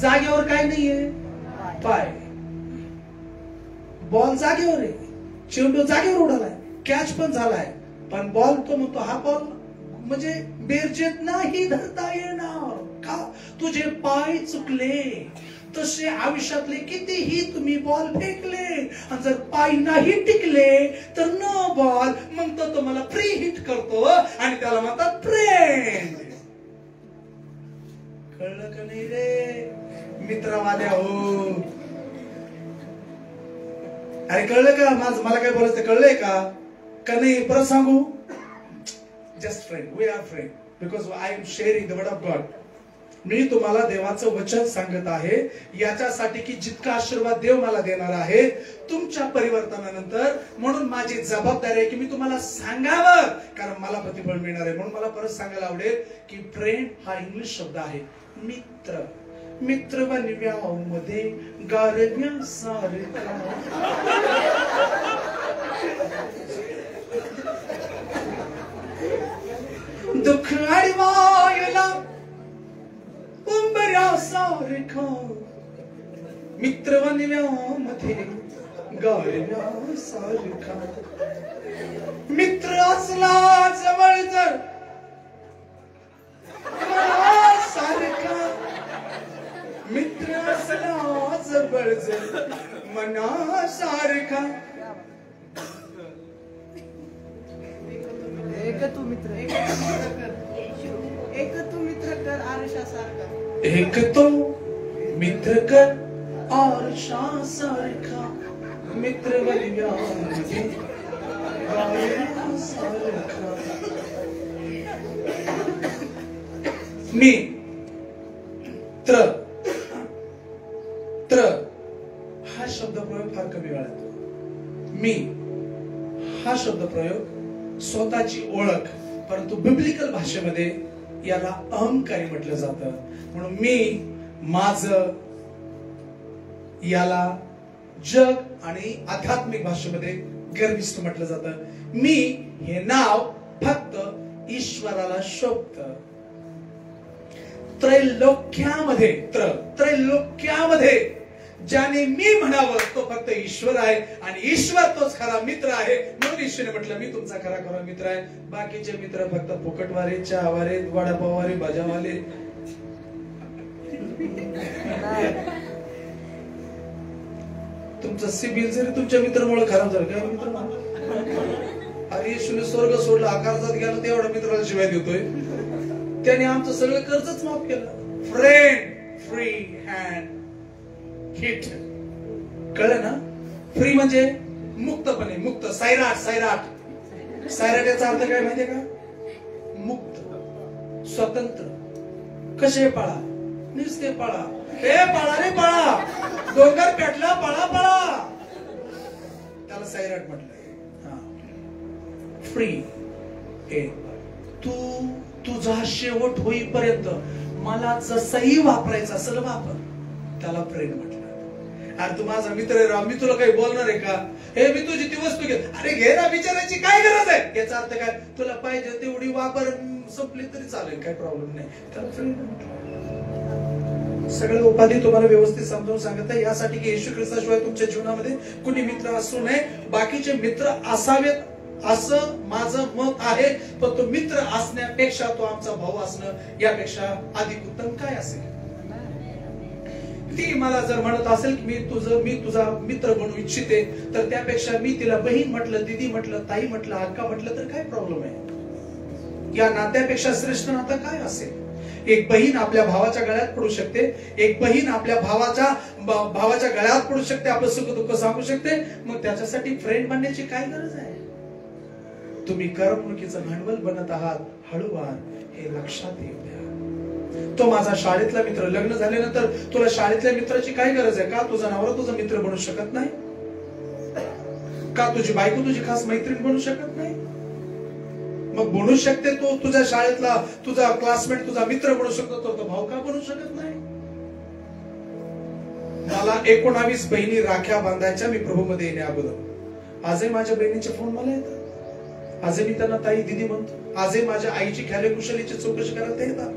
जागेवर काय नाहीये? पाय. बॉल जागेवर आहे, चेंडू जागेवर उडालाय, कॅच पण झालाय, पण बॉल तो म्हणतो हा बॉल म्हणजे बेरजेत नाही धरता येणार का? तुझे पाय चुकले. तसे आयुष्यातले कितीही तुम्ही बॉल फेकले आणि जर पाय नाही टिकले तर नो बॉल. मग तो तुम्हाला फ्री हिट करतो आणि त्याला म्हणतात फ्रेंड. कळलं का नाही रे मित्रवाल्या हो? अरे कळलं का? मला काय बोलायचं कळलंय का? नाही परत सांगू? Just friend, we are friend because I am sharing the word of God. मी तुम्हाला देवाचं वचन सांगत आहे याच्यासाठी की जितका आशीर्वाद देव मला देणार आहे तुमच्या परिवर्तनानंतर, म्हणून माझी जबाबदारी आहे की मी तुम्हाला सांगावं, कारण मला प्रतिफळ मिळणार आहे. म्हणून मला परत सांगायला आवडेल की फ्रेंड हा इंग्लिश शब्द आहे मित्र. मित्र बनव्यामध्ये गारव्यासारखा, दुःख अडवायला उंबऱ्यासारखा, मित्र बनव्यामध्ये गारव्यासारखा. मित्र असला जवळ जर मनासारखा, मित्र असला जवळ जर मनासारखा. एक तू मित्र कर आरशासारखा. एक तो मित्र कर आरशासारखा, मित्र बनव्यामध्ये गारव्यासारखा. मी त्र हा शब्द प्रयोग फार कमी वेळा येतो. मी हा शब्द प्रयोग स्वतःची ओळख, परंतु बिब्लिकल भाषेमध्ये याला अहंकारी म्हटलं जातं. म्हणून मी, माझं, याला जग आणि आध्यात्मिक भाषेमध्ये गर्विष्ठ म्हटलं जातं. मी हे नाव फक्त ईश्वराला शोभतं. त्रैलोक्यामध्ये ज्याने मी म्हणावं तो फक्त ईश्वर आहे आणि ईश्वर तोच खरा मित्र आहे. म्हणून ईश्वरने म्हटलं मी तुमचा खरा मित्र आहे. बाकीचे मित्र फक्त फुकटवारे, चहावारे, वडापाववारे, भाज्यावाले. तुमचं सिबिल जरी तुमच्या मित्रामुळे खराब झालं काय मित्र, अरे येशूने स्वर्ग सोडला, आकाशात गेला, तेवढा मित्राला शिवाय देतोय. त्याने आमचं सगळं कर्जच माफ केलं. Friend free hand hit. कळलं ना? फ्री म्हणजे मुक्तपणे, मुक्त. सैराट याचा अर्थ काय माहितीये का? मुक्त, स्वतंत्र. कसे पाळा? नुसते पाळा. हे पाळा रे पाळा, डोंगर पेटला पाळा. त्याला सैराट म्हटलंय. फ्री. तू तुझा शेवट होईपर्यंत मला जसंही वापरायचं असेल वापर. त्याला फ्रेंड म्हटलं. अरे तू माझा मित्र आहे राव, मी तुला काही बोलणार आहे का? हे मी तुझी ती वस्तू घे. अरे घे ना, विचारायची काय गरज आहे? याचा अर्थ काय? तुला पाहिजे तेवढी वापर, संपली तरी चालेल, काही प्रॉब्लेम नाही. त्याला फ्रेंड म्हटलं. सगळे उपाधी तुम्हाला व्यवस्थित समजावून सांगत आहे यासाठी की येशू ख्रिस्ताशिवाय तुमच्या जीवनामध्ये कुणी मित्र असू नये. बाकीचे मित्र असावेत असं माझं मत आहे, पण तो मित्र असण्यापेक्षा तो आमचा भाऊ असणं यापेक्षा अधिक उत्तम काय असेल? ती मला जर म्हणत असेल की मी तुझा मित्र बनू इच्छिते, तर त्यापेक्षा मी तिला बहीण म्हटलं, दीदी म्हटलं, ताई म्हटलं, अक्का म्हटलं तर काय प्रॉब्लेम आहे? या नात्यापेक्षा श्रेष्ठ नातं काय असेल? एक बहीण आपल्या भावाच्या गळ्यात पडू शकते, एक बहीण आपल्या भावाच्या गळ्यात पडू शकते, आपलं सुख दुःख सांगू शकते. मग त्याच्यासाठी फ्रेंड बनण्याची काय गरज आहे? तुम्ही करमणुकीचं भांडवल बनत आहात. हळूवार हे लक्षात येऊ द्या. तो माझा शाळेतला मित्र. लग्न झाल्यानंतर तुला शाळेतल्या मित्राची काय गरज आहे? का तुझा नवरा तुझा मित्र बनू शकत नाही? का तुझी बायको तुझी खास मैत्रीण बनू शकत नाही? मग बनू शकते तो तुझ्या शाळेतला, तुझा क्लासमेट तुझा मित्र बनू शकतो, तो भाऊ का बनू शकत नाही? मला 19 बहिणी राख्या बांधायच्या मी प्रभूमध्ये येण्या अगोदर. आजही माझ्या बहिणीचे फोन मला येतात. आजही मी त्यांना ताई दीदी म्हणतो. आजही माझ्या आईची ख्यालेकुशलीची चौकशी करायला येतात.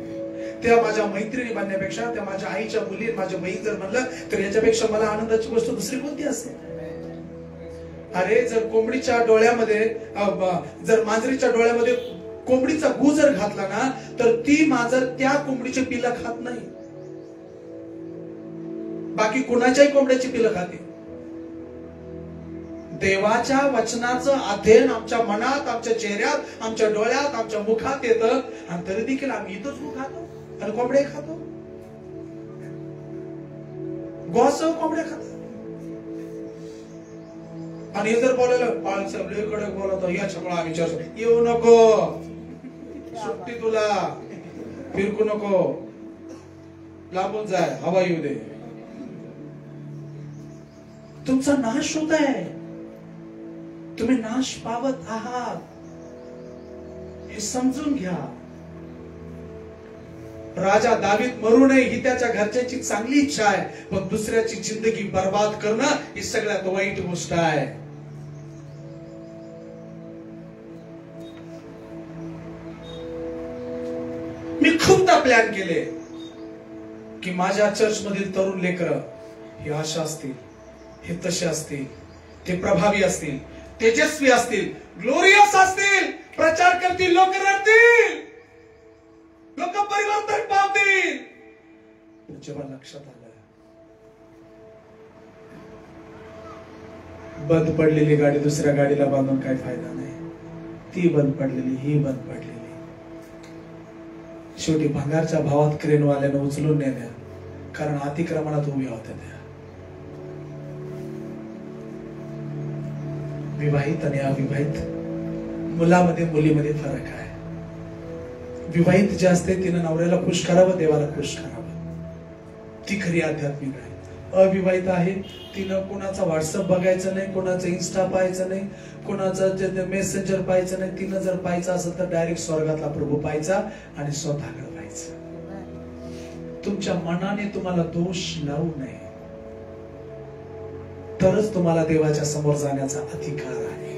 त्या माझ्या मैत्रिणी बनण्यापेक्षा, त्या माझ्या आईच्या मुली, माझ्या बहीण जर म्हणलं तर याच्यापेक्षा मला आनंदाची गोष्ट दुसरी कोणती असेल? अरे जर कोंबडीच्या डोळ्यामध्ये, जर मांजरीच्या डोळ्यामध्ये कोंबडीचा गू जर घातला ना, तर ती मांजर त्या कोंबडीचे पिलं खात नाही, बाकी कुणाच्याही कोंबड्याची पिलं खाते. देवाच्या वचनाचं अध्ययन आमच्या मनात, आमच्या चेहऱ्यात, आमच्या डोळ्यात, आमच्या मुखात येतं, आणि तरी देखील आम्ही इथंच गू खातो आणि कोंबडे खातो. गोसह कोंबड्या खातात. आणि हे जर बोलायला पाळ साहेब कडक बोलतो, याच्यामुळे आम्ही चर्चा येऊ नको, सुट्टी तुला, फिरकू नको, लांबून जाय, हवा येऊ दे. तुमचा नाश होत आहे, तुम्ही नाश पावत आहात, हे समजून घ्या. राजा दावीद मरू नये ही त्याच्या घरच्यांची चांगली इच्छा आहे, पण दुसऱ्याची जिंदगी बर्बाद करणं ही सगळ्यात वाईट गोष्ट आहे. मी खूपदा प्लॅन केले की माझ्या चर्च मधील तरुण लेकरं हे अशा असतील, हे तसे असतील, ते प्रभावी असतील, तेजस्वी असतील, ग्लोरियस असतील, प्रचार करतील, लोक रडतील, लोक परिवर्तन पावतील. जेव्हा लक्षात आलं बंद पडलेली गाडी दुसऱ्या गाडीला बांधून काही फायदा नाही, ती बंद पडलेली, ही बंद पडलेली. शेवटी भंगारच्या भावात क्रेनवाल्यानं उचलून नेल्या, कारण अतिक्रमणात उभ्या होत्या त्या. विवाहित आणि अविवाहित मुलामध्ये मुलीमध्ये फरक आहे. विवाहित जे असते तिनं नवऱ्याला खुश करावं, देवाला खुश करावं, ती खरी आध्यात्मिक आहे. अविवाहित आहे तिनं कोणाचा व्हॉट्सअप बघायचं नाही, कोणाचं इन्स्टा पाहायचं नाही, कोणाचं मेसेंजर पाहायचं नाही. तिनं जर पाहायचं असेल तर डायरेक्ट स्वर्गातला प्रभू पाहायचा आणि स्वतःकडे पाहायचं. तुमच्या मनाने तुम्हाला दोष लावू नये. तरच तुम्हाला देवाच्या समोर जाण्याचा अधिकार आहे.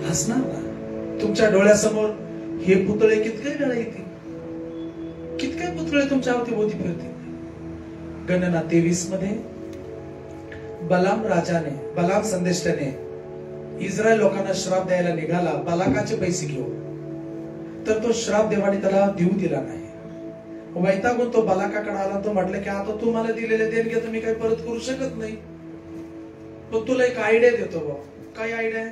हसणार ना. तुमच्या डोळ्यासमोर हे पुतळे कितके वेळा येतील, कितके पुतळे तुमच्या अवतीभोवती फिरतील. गणना 23 मध्ये बलाम संदेष्टाने इस्रायल लोकांना श्राप द्यायला निघाला बालाकाचे पैसे घेऊन. तर तो श्राप देवाने त्याला देऊ दिला नाही. वैतागून तो बालाकाकडे आला. तो म्हटलं की आता तू मला दिलेले देणगे तुम्ही काही परत करू शकत नाही, पण तुला एक आयडिया देतो बा. काय आयडिया आहे?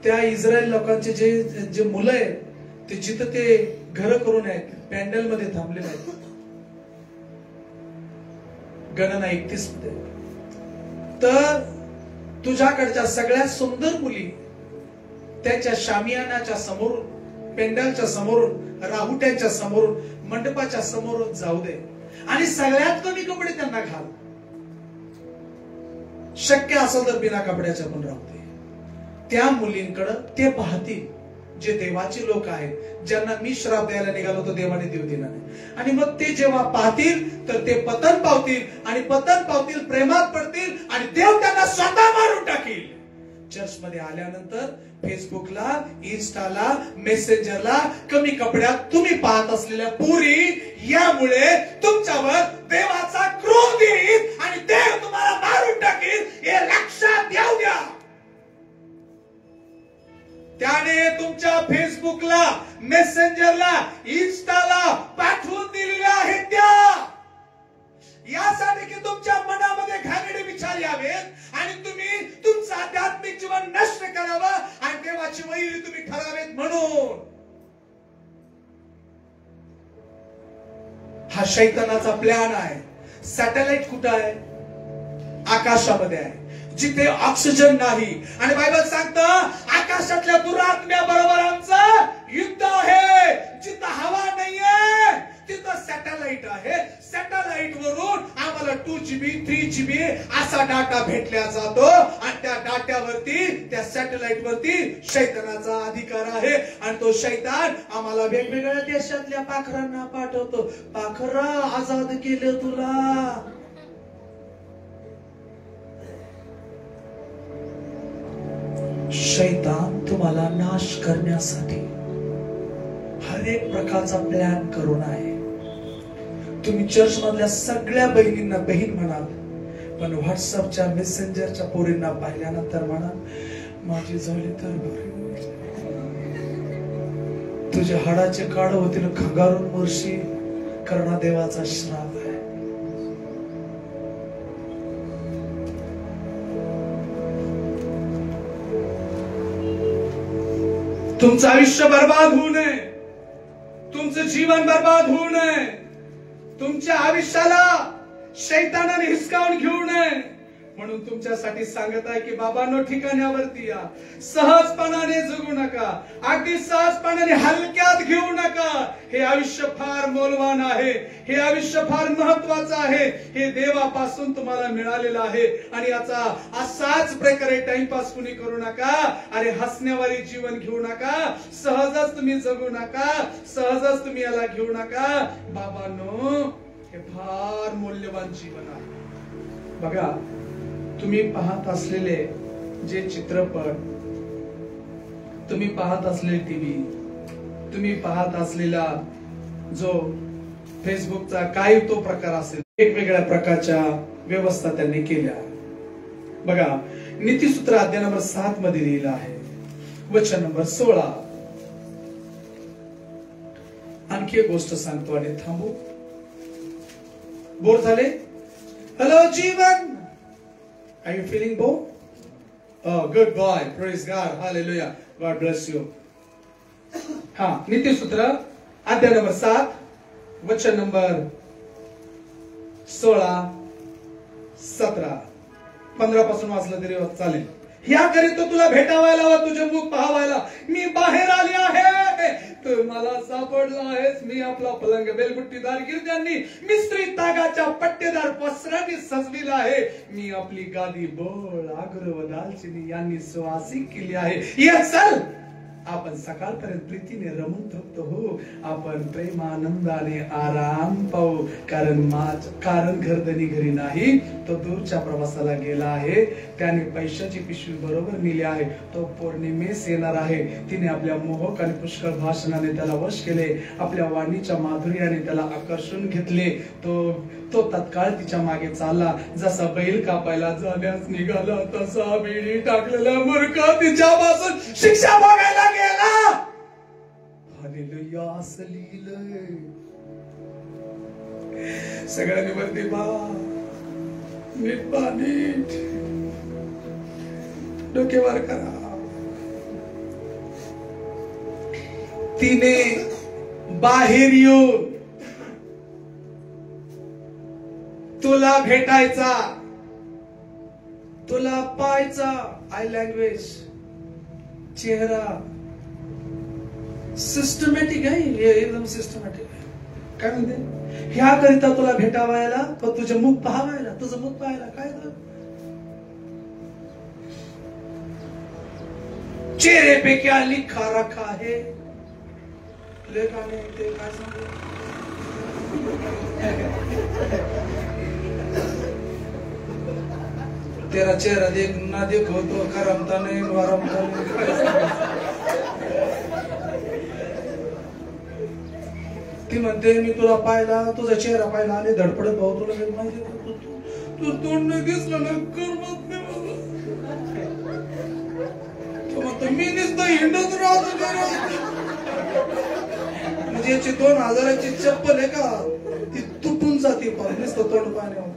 त्या इस्रायल लोकांचे जे मुलं आहेत ते जिथं ते घर करून आहेत, पॅन्डल मध्ये थांबलेले आहेत. गणना 31 मध्ये. तर तुझ्याकडच्या सगळ्यात सुंदर मुली त्याच्या शामियानाच्या समोरून, पेंडलच्या समोरून, राहुट्यांच्या समोरून, मंडपाच्या समोरून जाऊ दे आणि सगळ्यात कमी कपडे त्यांना घाल. शक्य असेल तर बिना कपड्याच्या पण राहू दे. त्या मुलींकडे ते पाहतील जे देवाचे लोक आहेत, ज्यांना मी श्राप द्यायला निघालो तो देवाने देऊ दिला नाही. आणि मग ते जेव्हा पाहतील तर ते पतन पावतील, आणि पतन पावतील, प्रेमात पडतील, आणि देव त्यांना स्वतः मारून टाकील. चर्च मध्ये आल्यानंतर फेसबुकला, इन्स्टाला, मेसेंजरला कमी कपड्यात तुम्ही पाहत असलेल्या पुरी, यामुळे तुमच्यावर देवाचा क्रोध येईल आणि देव तुम्हाला मारून टाकील, हे लक्षात येऊ द्या. त्याने तुमच्या फेसबुकला, मेसेंजरला, इन्स्टाला पाठवून दिलेल्या आहेत त्या, यासाठी की तुमच्या मनामध्ये घाणेरडे विचार यावेत आणि तुम्ही तुमचं आध्यात्मिक जीवन नष्ट करावं आणि देवाची वैरी तुम्ही ठरावेत म्हणून. हा शैतानाचा प्लॅन आहे. सॅटेलाइट कुठं आहे? आकाशामध्ये आहे, जिथे ऑक्सिजन नाही. आणि बायबल सांगतं आकाशातल्या दुरात्म्या बरोबर आमचं युद्ध आहे. जिथं हवा नाहीये तिथं सॅटेलाइट आहे. सॅटेलाइट वरून आम्हाला 2GB 3GB असा डाटा भेटला जातो आणि त्या डाट्यावरती, त्या सॅटेलाइट वरती शैतानाचा अधिकार आहे. आणि तो शैतान आम्हाला वेगवेगळ्या देशातल्या पाखरांना पाठवतो. पाखरा आजाद केलं तुला. शैतान तुम्हाला नाश करण्यासाठी हर एक प्रकारचा प्लॅन करून आहे. तुम्ही चर्च मधल्या सगळ्या बहिणींना बहीण म्हणाल, पण व्हॉट्सअपच्या, मेसेंजरच्या पोरींना पाहिल्यानंतर म्हणाल माझी झाली तर बरी होईल. तुझे हाडाचे काढ होतील, खंगारून मरशी, करणा देवाचा श्राप आहे. तुमचं आयुष्य बर्बाद होऊ नये, तुमचं जीवन बर्बाद होऊ नये, तुमच्या आयुष्याला शैतानाने हिसकावून घेऊ नये म्हणून तुमच्यासाठी सांगत आहे की बाबांनो, ठिकाण्यावरती या. सहजपणाने जगू नका, अगदी सहजपणाने हलक्यात घेऊ नका. हे आयुष्य फार मौल्यवान आहे, हे आयुष्य फार महत्वाचं आहे. हे देवापासून तुम्हाला मिळालेलं आहे आणि याचा असाच प्रकारे टाइमपास कुणी करू नका. अरे हसण्यावारी जीवन घेऊ नका, सहजच तुम्ही जगू नका, सहजच तुम्ही याला घेऊ नका. बाबांनो, हे फार मौल्यवान जीवन आहे. बघा, तुम्ही पाहत असलेले जे चित्रपट, तुम्ही पाहत असलेले टीव्ही, तुम्ही पाहत असलेला जो फेसबुकचा काय तो प्रकार असेल, वेगवेगळ्या प्रकारच्या व्यवस्था त्यांनी केल्या. बघा, नीतिसूत्र अध्याय नंबर 7 मध्ये लिहिलं आहे, वचन नंबर 16. आणखी एक गोष्ट सांगतो आणि थांबू. बोर झाले? Hello Jeevan, are you feeling bored? Oh, good boy. Praise God. Hallelujah. God bless you. हा, नीतिसूत्र अध्याय नंबर 7 वचन नंबर 16, 17, 15 पासून वाचलं तरी चालेल. याकरिता तुला भेटावायला व तुझे मुख पाहावायला मी बाहेर आले आहे. तू मला सापडला आहेस. मी आपला पलंग बेलबुट्टीदार गिरजांनी मिस्त्री तागाच्या पट्टेदार वस्त्रांनी सजविला आहे. मी आपली गादी बोळ, आग्र व दालचिनी यांनी सुवासिक केली आहे. ये चल, आपण सकाळपर्यंत प्रीतीने रमून तृप्त हो, आपण प्रेमानंदाने आराम पाहू. कारण गर्दनी घरी नाही, तो दूरच्या प्रवासाला गेला आहे. त्याने पैशाची पिशवी बरोबर नेली आहे. तो पौर्णिमेस येणार आहे. तिने आपल्या मोहक आणि पुष्कळ भाषणाने त्याला वश केले. आपल्या वाणीच्या माधुर्याने त्याला आकर्षून घेतले. तो तत्काळ तिच्या मागे चालला. जसा बैल कापायला जाण्यास निघाला, तसा बेडी टाकलेला मूर्ख तिच्यापासून शिक्षा बघायला गेला. हालेलुया, असं लिहिलंय. सगळ्यांनी वरती बा, नीट बा, नीट डोकेवर करा. तिने बाहेर येऊन तुला भेटायचा, तुला पाहायचा. आय लँग्वेज, चेहरा सिस्टमॅटिक आहे, एकदम सिस्टमॅटिक आहे. काय म्हणते, ह्या करिता तुला भेटावायला, पण तुझं मुख पाहावायला, तुझं मुख पाहायला. काय तर चेहरे पे क्या लिखा रखा है, लेखाने ते काय सांगू. तेरा चेहरा देख ना देखो तो करमता नहीं वरमता नहीं. ती म्हणते मी तुला पाहिला, तुझा चेहरा पाहिला आणि धडपडत भाऊ तुला माहिती तू तोंड नाही दिसलं ना, करमत नाही मला. तो म्हणतो मी नुसतं हिंडत राहतो. म्हणजे याची 2000ची चप्पल आहे का, ती तुटून जाते पण नुसतं तोंड पाण्यावर.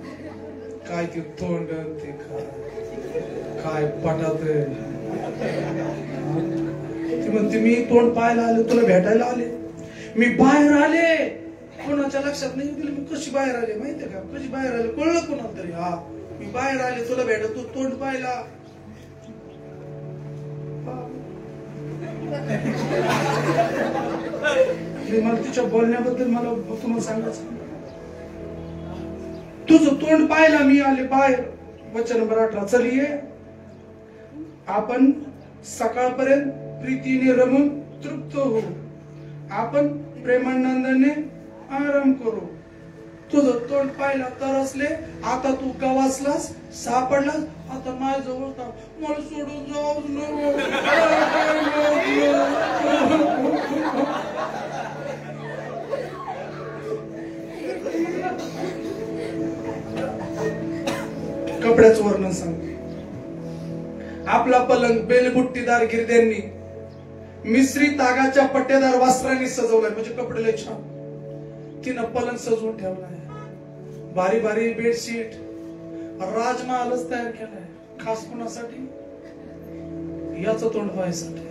काय ते तोंड, ते काय पटात. ती म्हणते मी तोंड पाहायला आले, तुला भेटायला आले, मी बाहेर आले. कोणाच्या लक्षात नाही दिलं मी कशी बाहेर आले माहितीये का, कशी बाहेर आले कळलं कोणाला तरी. हा, मी बाहेर आले तुला भेट, तू तोंड पाहिला. मला तिच्या बोलण्याबद्दल मला तुम्हाला सांगायचं, तुझं तोंड पाहिला मी आले बाहेर. वचन नंबर 18. चलिये आपण सकाळपर्यंत प्रीतीने रमून तृप्त होऊ, आपण प्रेमानंदाने आराम करू. तुझं तोंड पाहिला तरसले, आता तू गवासलास, सापडलास, आता माझ्याजवळ का, मला सोडून जाऊ नको. कपड्याचं वर्णन सांगते. आपला पलंग बेलबुट्टीदार गिरद्यांनी, मिश्री तागाच्या पट्टेदार वस्त्रांनी सजवलाय. म्हणजे कपडे लय छान. तिनं पलंग सजवून ठेवलाय, भारी भारी बेडशीट, राजमहालच तयार केलाय. खास कोणासाठी, याचं तोंड व्हायसाठी.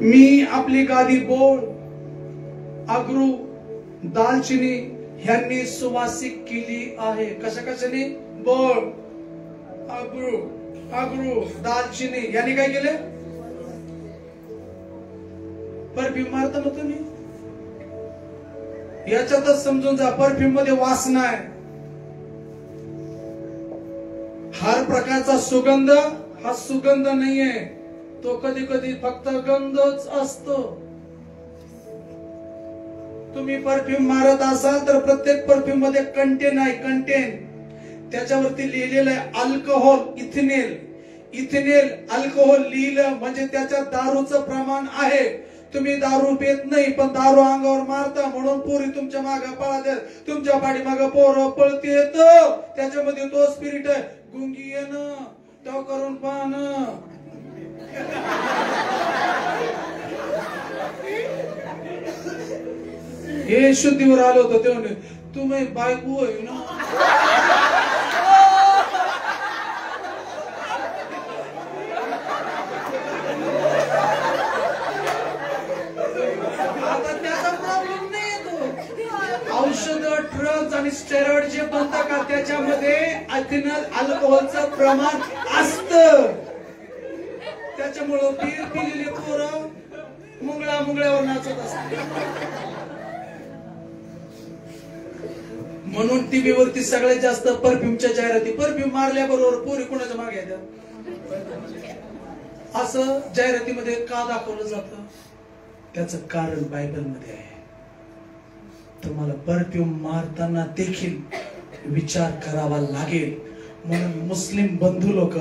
मी आपली गादी बोळ, अगरू, दालचिनी ह्यांनी सुवासिक केली आहे. कशा कशाने, बोळ, अगरू, दालचिनी यांनी काय केले, परफ्यूम मारता ना तुम्ही. याच्यातच समजून जा परफ्यूम मध्ये वासना आहे. हर प्रकारचा सुगंध हा सुगंध नाहीये, तो कधी कधी फक्त गंधच असतो. तुम्ही परफ्यूम मारत असाल तर प्रत्येक परफ्यूम मध्ये कंटेन आहे, कंटेन. त्याच्यावरती लिहिलेलं आहे अल्कोहोल, इथेनेल अल्कोहोल लिहिलं म्हणजे त्याच्यात दारूचं प्रमाण आहे. तुम्ही दारू पित नाही पण दारू अंगावर मारता, म्हणून पोरी तुमच्या मागे पळतात, तुमच्या पाठी मागे पोरं पळते येत. त्याच्यामध्ये तो स्पिरिट आहे. गुंगी येणं, तो करून पाहणं. हे शुद्धीवर आलो होतं तेव्हा तुम्ही बायको आहे ना. आता त्याचा प्रॉब्लेम नाही येतो. औषध, ड्रग्ज आणि स्टेरॉइड जे बनतात का त्याच्यामध्ये इथेनॉल अल्कोहोलचं प्रमाण असतं. त्याच्यामुळं बीर पिलेले पोरं मुंगळ्यावर नाचत असतात. म्हणून टीव्ही वरती सगळ्यात जास्त परफ्यूमच्या जाहिराती. परफ्यूम मारल्याबरोबर पोरी कोणाच्या मागे येतात, असं जाहिरातीमध्ये का दाखवलं जातं? त्याचं कारण बायबलमध्ये आहे. तुम्हाला परफ्यूम मारताना देखील विचार करावा लागेल. म्हणून मुस्लिम बंधू लोक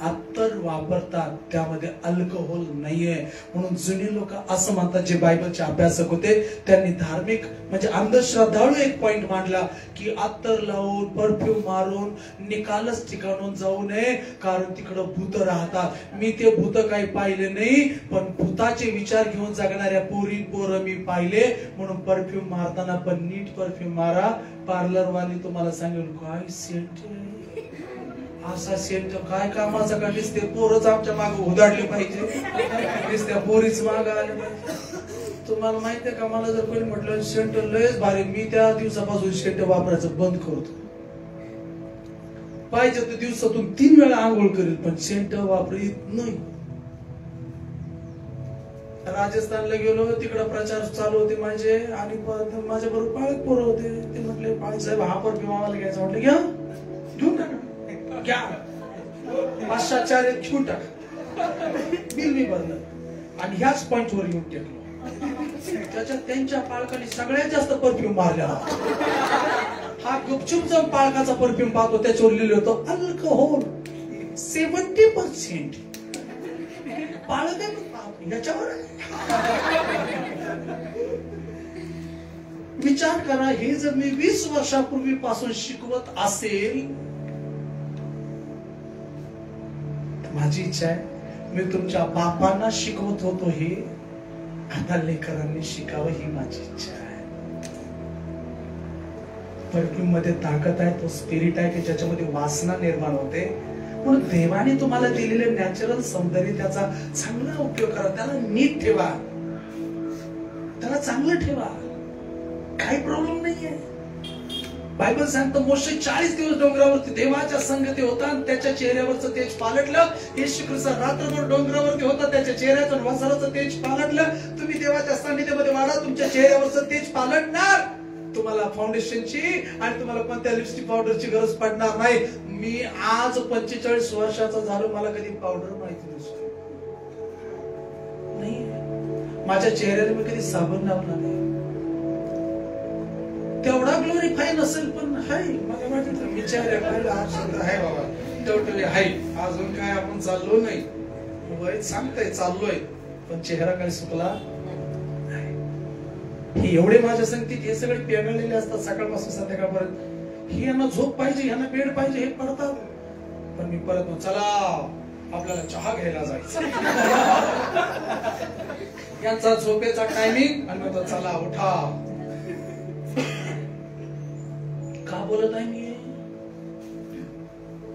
अत्तर वापरतात, त्यामध्ये अल्कोहोल नाहीये. म्हणून जुनी लोक असं म्हणतात, जे बायबलचे अभ्यासक होते, त्यांनी धार्मिक म्हणजे अंधश्रद्धाळू एक पॉइंट मांडला की अत्तर लावून परफ्यूम मारून निकालच ठिकाणून जाऊ नये, कारण तिकडं भूत राहतात. मी ते भूत काही पाहिले नाही, पण भूताचे विचार घेऊन जगणाऱ्या पोरं मी पाहिले. म्हणून परफ्यूम मारताना पण नीट परफ्यूम मारा. पार्लर वाली तुम्हाला सांगेल काय सेंट असा सेंट काय कामाचा का दिसते, पोरच आमच्या मागे उदाडले पाहिजे, दिसत्या पोरीच मागे आले पाहिजे. तुम्हाला माहितीये का, मला जर कोणी म्हटलं सेंट लयच भारी, मी त्या दिवसापासून सेंट वापरायचं बंद करतो. पाहिजे तर दिवसातून 3 वेळा आंघोळ करेल, पण सेंट वापरीत नाही. राजस्थानला गेलो, तिकडे प्रचार चालू होते माझे, आणि माझ्या बरोबर पाळक पोरं होते. ते म्हटले पाळक साहेब हा परफ्यूम आम्हाला घ्यायचा. म्हटलं घ्या, घेऊन टाका, घ्या, 5-4 घेऊन टाका. बिल मी भरलं आणि ह्याच पॉइंटवर येऊन टेकलो. त्याच्यात त्यांच्या पाळकाने सगळ्यात जास्त परफ्यूम मारला. हा गुपचूप जाऊन पाळकाचा परफ्यूम पाहतो, त्याच्यावर लिहिलं होतं अल्कोहोल 70%. पाळक याच्यावर विचार करा. हे जर मी 20 वर्षापूर्वीपासून शिकवत असेल, माझी इच्छा आहे मी तुमच्या बापांना शिकवत होतो, हे आता लेकरांनी शिकावं, ही माझी इच्छा आहे. परफ्यूम मध्ये ताकद आहे, तो स्पिरिट आहे की ज्याच्यामध्ये वासना निर्माण होते. म्हणून देवाने तुम्हाला दिलेले नॅचरल सौंदर्य, त्याचा चांगला उपयोग करा. त्याला नीट ठेवा, त्याला चांगलं ठेवा, काही प्रॉब्लेम नाहीये. बायबल सांगतो मोशे 40 दिवस डोंगरावरती देवाच्या संगती होता, आणि त्याच्या चेहऱ्यावरचं तेज पालटलं. येशू ख्रिस्त रात्रभर डोंगरावरती होता, त्याच्या चेहऱ्याचं वस्त्राचं तेज पालटलं. तुम्ही देवाच्या सानिध्यामध्ये वाढा, तुमच्या चेहऱ्यावरचं तेज पालटणार. तुम्हाला फाउंडेशनची आणि तुम्हाला कोणत्या लिपस्टिक पावडरची गरज पडणार नाही. मी आज 45 वर्षाचा झालो, मला कधी पावडर माहिती नाही. माझ्या चेहऱ्याला मी कधी साबण लावला नाही. तेवढा ग्लोरीफाय नसेल, पण हाय मला वाटतं मी चेहऱ्याला आहे बाबा, टवटवी आहे. अजून काय आपण चाललो नाही, वय सांगताय चाललोय, पण चेहरा काय सुकला. हे एवढे माझ्या संगतीत हे सगळे पेगळलेले असतात सकाळपासून संध्याकाळपर्यंत. हे यांना झोप पाहिजे, यांना बेड पाहिजे, हे पडतात. पण मी परत चला आपल्याला चहा घ्यायला जायचं. यांचा झोपेचा टायमिंग, आणि मग चला उठा. का बोलत आहे मी?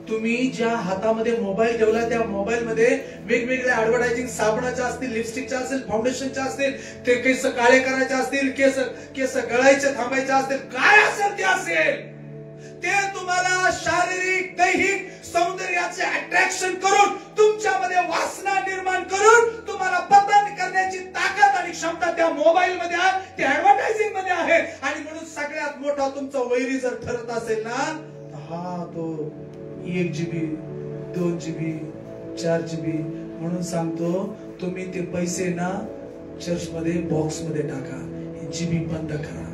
तुम्ही ज्या हातामध्ये मोबाईल ठेवला, त्या मोबाईल मध्ये वेगवेगळ्या ऍडव्हर्टायझिंग साबणाच्या असतील, लिपस्टिकच्या असतील, फाउंडेशनच्या असतील, ते केस काळे करायचे असतील, केस गळायचे थांबायचे असतील, काय असेल ते असेल, ते तुम्हाला शारीरिक दैहिक सौंदर्याचे अट्रॅक्शन करून, तुमच्यामध्ये वासना निर्माण करून, तुम्हाला पतन करण्याची ताकद आणि क्षमता त्या मोबाईल मध्ये आहे, त्या ऍडव्हर्टायझिंग मध्ये आहे. आणि म्हणून सगळ्यात मोठा तुमचा वैरी जर ठरत असेल ना, हा तो 1 GB 2 GB 4 GB. म्हणून सांगतो, तुम्ही ते पैसे ना चर्च मध्ये बॉक्स मध्ये टाका, GB बंद करा.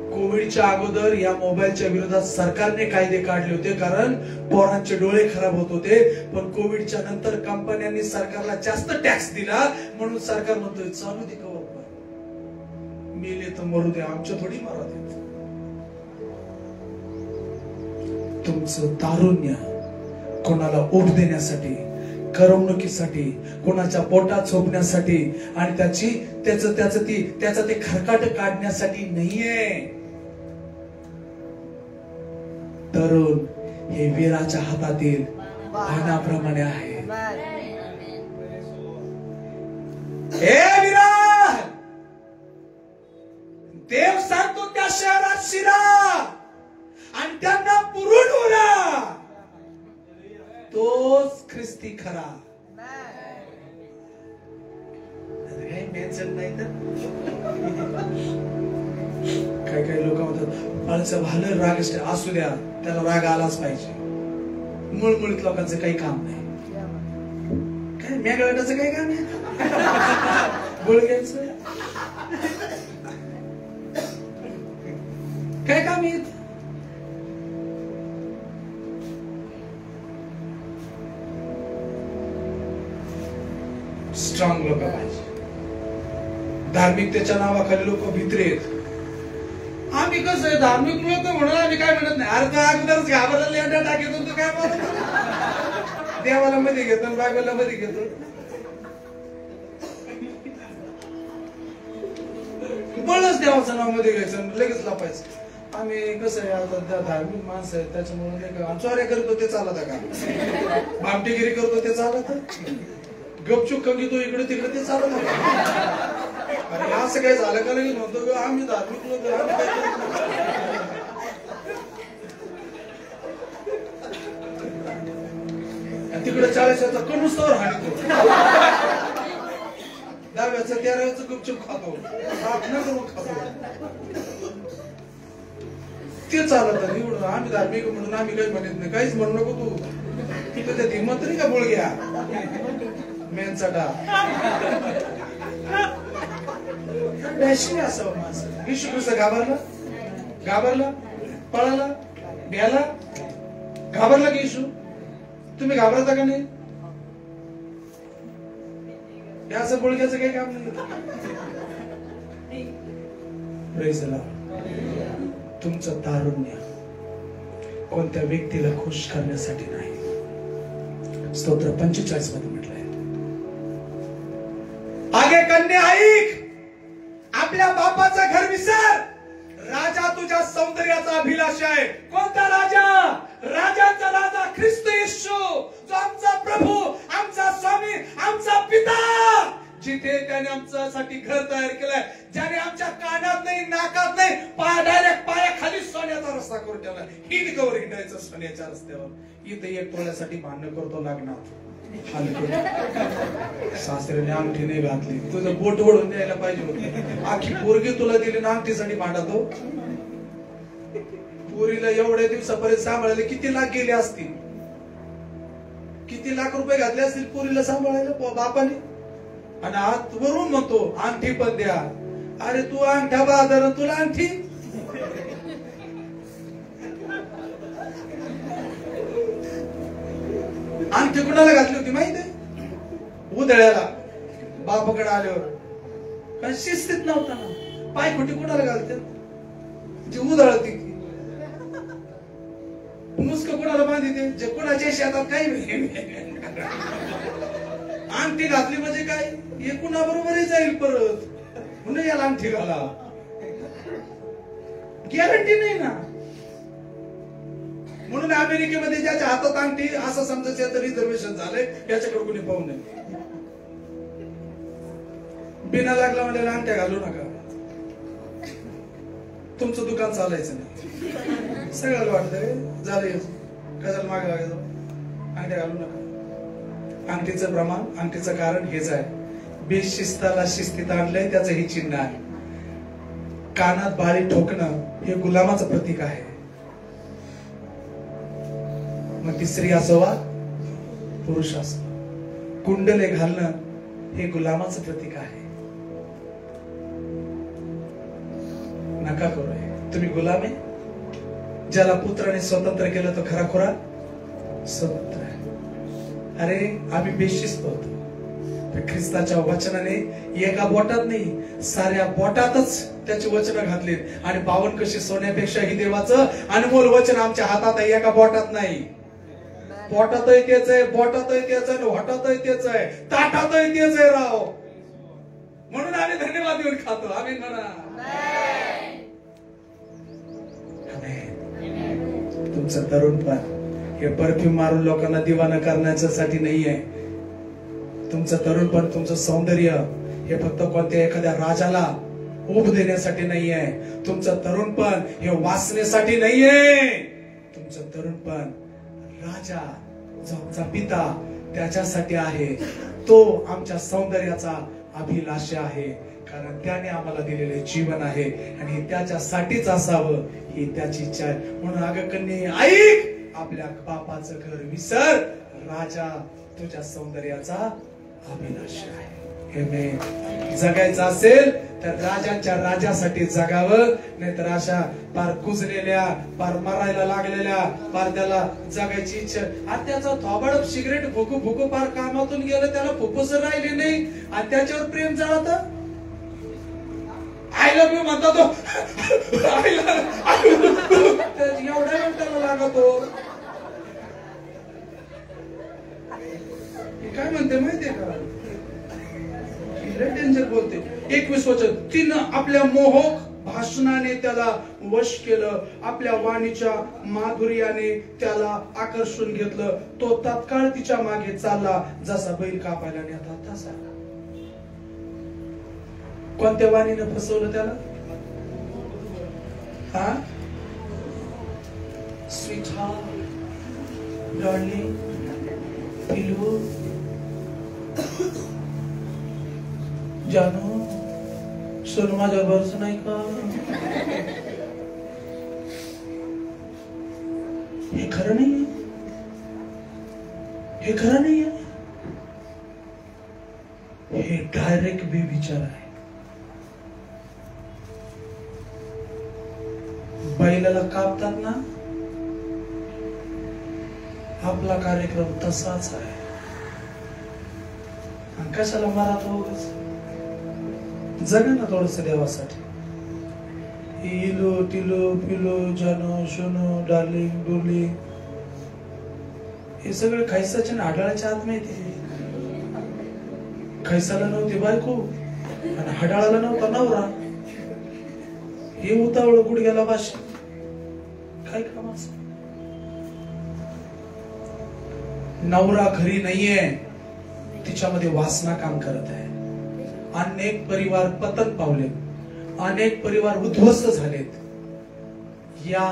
कोविडच्या अगोदर या मोबाईलच्या विरोधात सरकारने कायदे काढले होते, कारण पोरांचे डोळे खराब होत होते. पण कोविडच्या नंतर कंपन्यांनी सरकारला जास्त टॅक्स दिला, म्हणून सरकार म्हणतोय चालू दे का बाबा, मेले तर मरू दे, आमच्या थोडी मारा दे. तुमचं तारुण्य कोणाला ओढ देण्यासाठी, करमणुकीसाठी, कोणाच्या पोटात झोपण्यासाठी आणि त्याचं ते खरकाट काढण्यासाठी नाहीये. तरुण हे वीराच्या हातातील बाणाप्रमाणे आहे. हे वीरा, देव सांगतो त्या शहरात शिरा आणि त्यांना पुरून उरा, तोच ख्रिस्ती खरा. नाही तर काही लोक म्हणतात माणसं भालं राग असू द्या, त्याला राग आलाच पाहिजे. मुळमुळीत लोकांचं काही काम नाही. मेघाटाचं काय काम आहे? बोलग्यांचं काय काम आहे? स्ट्रॉंग लोक पाहिजे. धार्मिकतेच्या नावाखाली लोक भित्रे आहेत. आम्ही कसं आहे धार्मिक लोक म्हणून आम्ही काय म्हणत नाही. अरे तो अगोदरच घाबरला लेंडा टाकेतो तू काय म्हणत? देवाला मध्ये घेतो बायबलला मध्ये घेतो. बळच देवाचं नाव मध्ये घ्यायचं लगेच लपायचं. आम्ही कसं आहे आता धार्मिक माणसं आहे त्याच्यामुळे नाही का चोऱ्या करतो ते चालत का? भामटेगिरी करतो ते चालत? गपचूप कंगितो इकडे तिकडे ते चालत का? अरे असं काय झालं का लगेच म्हणतो आम्ही धार्मिक लोक आम्ही काय करत नाही. तिकडे 40चा कणूस्तवर हाणतो. 10व्याचं 13व्याचं गुपचूप खातो. 8 न करून खातो. ते चालत एवढं आम्ही धार्मिक म्हणून आम्ही काही म्हणत नाही. काहीच म्हणू नको तू. तिथे ते हिंमत नाही का बोलग्या मेनचाटा असावं माणसं. येशू ख्रिस्त घाबरला पळाला भ्याला घाबरला की येशू? तुम्ही घाबरता का नाही? हे असं बोलग्याचं काही काम नाही. Praise the Lord. तुमचं तारुण्य कोणत्या व्यक्तीला खुश करण्यासाठी नाही. स्तोत्र 45 मध्ये म्हटलंय आगे कन्या ऐक, आपल्या बापाचं घर विसर. राजा तुझ्या सौंदर्याचा अभिलाष आहे. कोणता राजा? राजांचा राजा ख्रिस्त येशू, जो आमचा प्रभू, आमचा स्वामी, आमचा पिता, जिथे त्याने आमच्यासाठी घर तयार केलंय, ज्याने आमच्या कानात नाही नाकात नाही डायरेक्ट पायाखाली सोन्याचा रस्ता करून ठेवला. हिट कवर हिंडायचं सोन्याच्या रस्त्यावर. इथे 1 तोळ्यासाठी भांडण करतो लागणार. सासऱ्याने अंगठी नाही घातली, तुझं बोट ओढून द्यायला पाहिजे होतं. आखी पोरगी तुला दिली ना अंगठीसाठी भांडतो. पोरीला एवढ्या दिवसापर्यंत सांभाळायला किती लाख गेले असतील? किती लाख रुपये घातले असतील पोरीला सांभाळायला बापाने? आणि आज वरून म्हणतो अंगठी पण द्या. अरे तू अंगठा बाजार तुला अंगठी? अंगठी कुणाला घातली होती माहिती आहे? उधळ्याला बापाकडे आल्यावर. कारण शिस्तीत नव्हता ना. पायखुटी कुणाला घालतात? जी उधळती मुस्क कुणाला बांधते? जे कुणाच्या शेतात काही अंगठी घातली म्हणजे काय? हे कुणाबरोबरही जाईल परत. म्हणून याला अंगठी घाला. गॅरंटी नाही ना. म्हणून अमेरिकेमध्ये ज्याच्या हातात अंगठी असं समजायचं याचं रिझर्वेशन झालंय, याच्याकडे कोणी पाहू नये. बिना लागला म्हणजे अंगठ्या घालू नका. तुमचं दुकान चालायचं नाही. सगळ्याला वाटतंय झालं कशाला मागे लागायचं. अंगठ्या घालू नका. अंगठीचं प्रमाण, अंगठीचं कारण हेच आहे. बेशिस्ताला शिस्तीत आणलंय त्याचं हे चिन्ह आहे. कानात बाळी ठोकणं हे गुलामाचं प्रतीक आहे. मग ती स्त्री असो वा पुरुष असो, कुंडले घालणं हे गुलामाचं प्रतीक आहे. नका करू. तुम्ही गुलाम आहे. ज्याला पुत्राने स्वतंत्र केलं तो खराखुरा स्वतंत्र आहे. अरे आम्ही बेशिस्त होतो. ख्रिस्ताच्या वचनाने एका बोटात नाही साऱ्या बोटातच त्याची वचनं घातली. आणि 52 कशी सोन्यापेक्षाही देवाचं अनमोल वचन आमच्या हातात आहे. एका बोटात नाही. पोटातही तेच आहे, बोटातही तेच आहे, होटातही तेच आहे, ताटातही तेच आहे राव. म्हणून आम्ही धन्यवाद देऊन खातो. आम्ही म्हणा. तुमचं तरुणपण हे परफ्यूम मारून लोकांना दिवाना करण्यासाठी नाहीये. तुमचं तरुणपण, तुमचं सौंदर्य हे फक्त कोणत्या एखाद्या राजाला ऊब देण्यासाठी नाहीये. तुमचं तरुणपण हे वाचण्यासाठी नाहीये. तुमचं तरुणपण राजा जो आमचा पिता त्याच्यासाठी आहे. तो आमच्या सौंदर्याचा अभिलाष आहे. कारण त्याने आम्हाला दिलेले जीवन आहे आणि हे त्याच्यासाठीच असावं ही त्याची इच्छा आहे. म्हणून अगं कन्ये ऐक, आपल्या बापाचं घर विसर. राजा तुझ्या सौंदर्याचा अभिलाषा आहे. आमेन. जगायचं असेल तर राजांच्या राजासाठी जगावं, नाहीतर अशा पार कुजलेल्या, पार मरायला लागलेल्या, पार त्याला जगायची इच्छा. आणि त्याचा थोबाड सिगरेट फुकू फुकू पार कामातून गेलं, त्याला फुफ्फुस राहिली नाही आणि त्याच्यावर प्रेम झालं. आय लव्ह यू म्हणता तो, एवढा वेळ त्याला लागतो. काय म्हणते माहितीये का, डेंजर बोलते. 21 वचन, तिनं आपल्या मोहक भाषणाने त्याला वश केलं, आपल्या वाणीच्या माधुर्याने त्याला आकर्षून घेतलं. तो तात्काळ तिच्या मागे चालला, जसा बैल कापायला नेतात तसा. कोणत्या वाणीनं फसवलं त्याला? हा, स्वीट हार्ट, डार्लिंग, पिलू, जानू, सोनू माझ्या बरच नाही का? हे खरं नाही, हे खरं नाही. हे डायरेक्ट बेविचार आहे. बैलाला कापतात ना, आपला कार्यक्रम तसाच आहे. कशाला मारा, जगा ना थोडस देवासाठी. इलो टिलो पिलो जानो शोनो डार्लिंग डोर्लिंग हे सगळं खैसाच्या ना हाडाळाच्या आत माहिती. खैसाला नव्हती बायको आणि हाडाळाला नव्हता नवरा. हे उतावळ गुडघ्याला भाषा, काय कामाचं. नवरा घरी नाहीये, तिच्यामध्ये वासना काम करत आहे. अनेक परिवार पतन पावले, अनेक परिवार उद्ध्वस्त झालेत या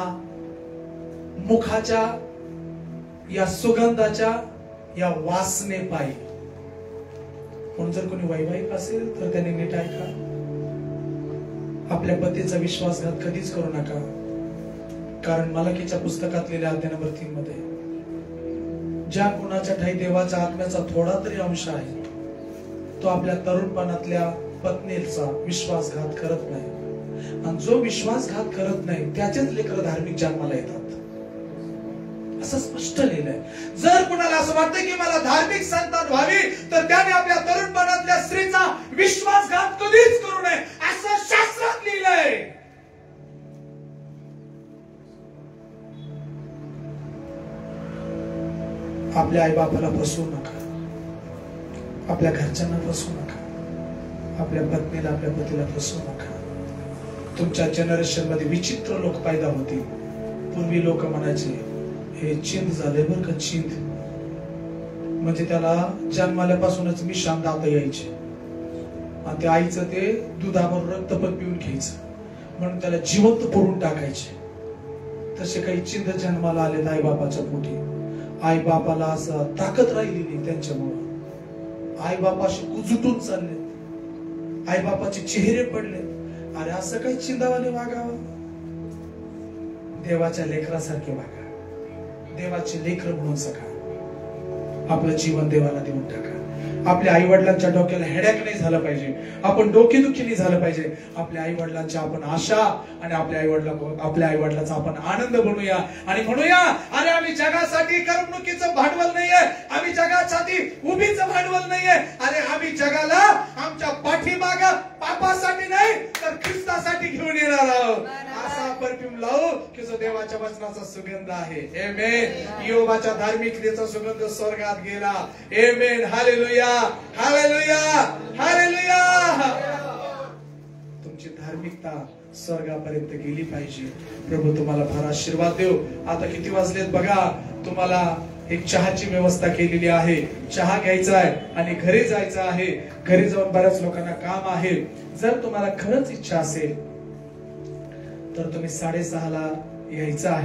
मुखाच्या, या सुगंधाच्या, या वासने पायी. म्हणून जर कोणी वैवाहिक असेल तर त्याने नीट ऐका. आपल्या पतीचा विश्वासघात कधीच करू नका. कारण मलाकीच्या पुस्तकात लिहिल्या अध्याय नंबर 3 मध्ये, ज्या गुणाच्या ठाई देवाच्या आत्म्याचा थोडा तरी अंश आहे, तो आपल्या तरुणपणातल्या पत्नीचा विश्वासघात करत नाही. आणि जो विश्वासघात करत नाही त्याचेच लेकरं धार्मिक जन्माला येतात, असं स्पष्ट लिहिलंय. जर कुणाला असं वाटतं की मला धार्मिक संतान व्हावी, तर त्याने आपल्या तरुणपणातल्या स्त्रीचा विश्वासघात कधीच करू नये, असं शास्त्रात लिहिलंय. आपल्या आई बापाला फसवू नका, आपल्या घरच्यांना फसवू नका, आपल्या पत्नीला आपल्या पतीला फसवू नका. तुमच्या जनरेशन मध्ये विचित्र लोक पैदा होतील. पूर्वी लोक म्हणायचे हे चिंद झाले बर का, चिंद म्हणजे त्याला जन्माल्यापासूनच मिशान दात यायचे आणि त्या आईचं ते दुधावर रक्त पण पिऊन घ्यायचं म्हणून त्याला जिवंत पुरून टाकायचे. तसे काही चिंद जन्माला आले आई बापाच्या पोटी. आई बापाला असं ताकद राहिली नाही, त्यांच्यामुळे आई बापाशी कुजुटून चालले, आई बापाचे चेहरे पडले. अरे असं काही चिंदावाने वागावं, देवाच्या लेकरासारखे वागा, देवाचे लेकर म्हणून सका. आपलं जीवन देवाला देऊन टाका. आपल्या आई वडिलांच्या डोक्याला हेडॅक नाही झालं पाहिजे, आपण डोकेदुखी नाही झालं पाहिजे. आपल्या आई वडिलांच्या आपण आशा आणि आपल्या आई वडिलांचा आपण आनंद बनूया आणि म्हणूया, अरे आम्ही जगासाठी करमणुकीचं भांडवल नाहीये, आम्ही जगासाठी उभीचं भांडवल नाहीये. अरे आम्ही जगाला आमच्या पाठीमाग पापासाठी नाही तर ख्रिस्तासाठी घेऊन येणार आहोत. असा परफ्यूम लावू की जो देवाच्या वचनाचा सुगंध आहे. आमेन. योबाच्या धार्मिकतेचा सुगंध स्वर्गात गेला. आमेन. Hallelujah, hallelujah, hallelujah. तुमची धार्मिकता स्वर्गापर्यंत गेली पाहिजे. प्रभू तुम्हाला फार आशीर्वाद देव. आता किती वाजलेत बघा. तुम्हाला एक चहाची व्यवस्था केलेली आहे. चहा घ्यायचा आहे आणि घरी जायचं आहे. घरी जाऊन बऱ्याच लोकांना काम आहे. जर तुम्हाला खरंच इच्छा असेल तर तुम्ही 6:30 ला यायचं आहे.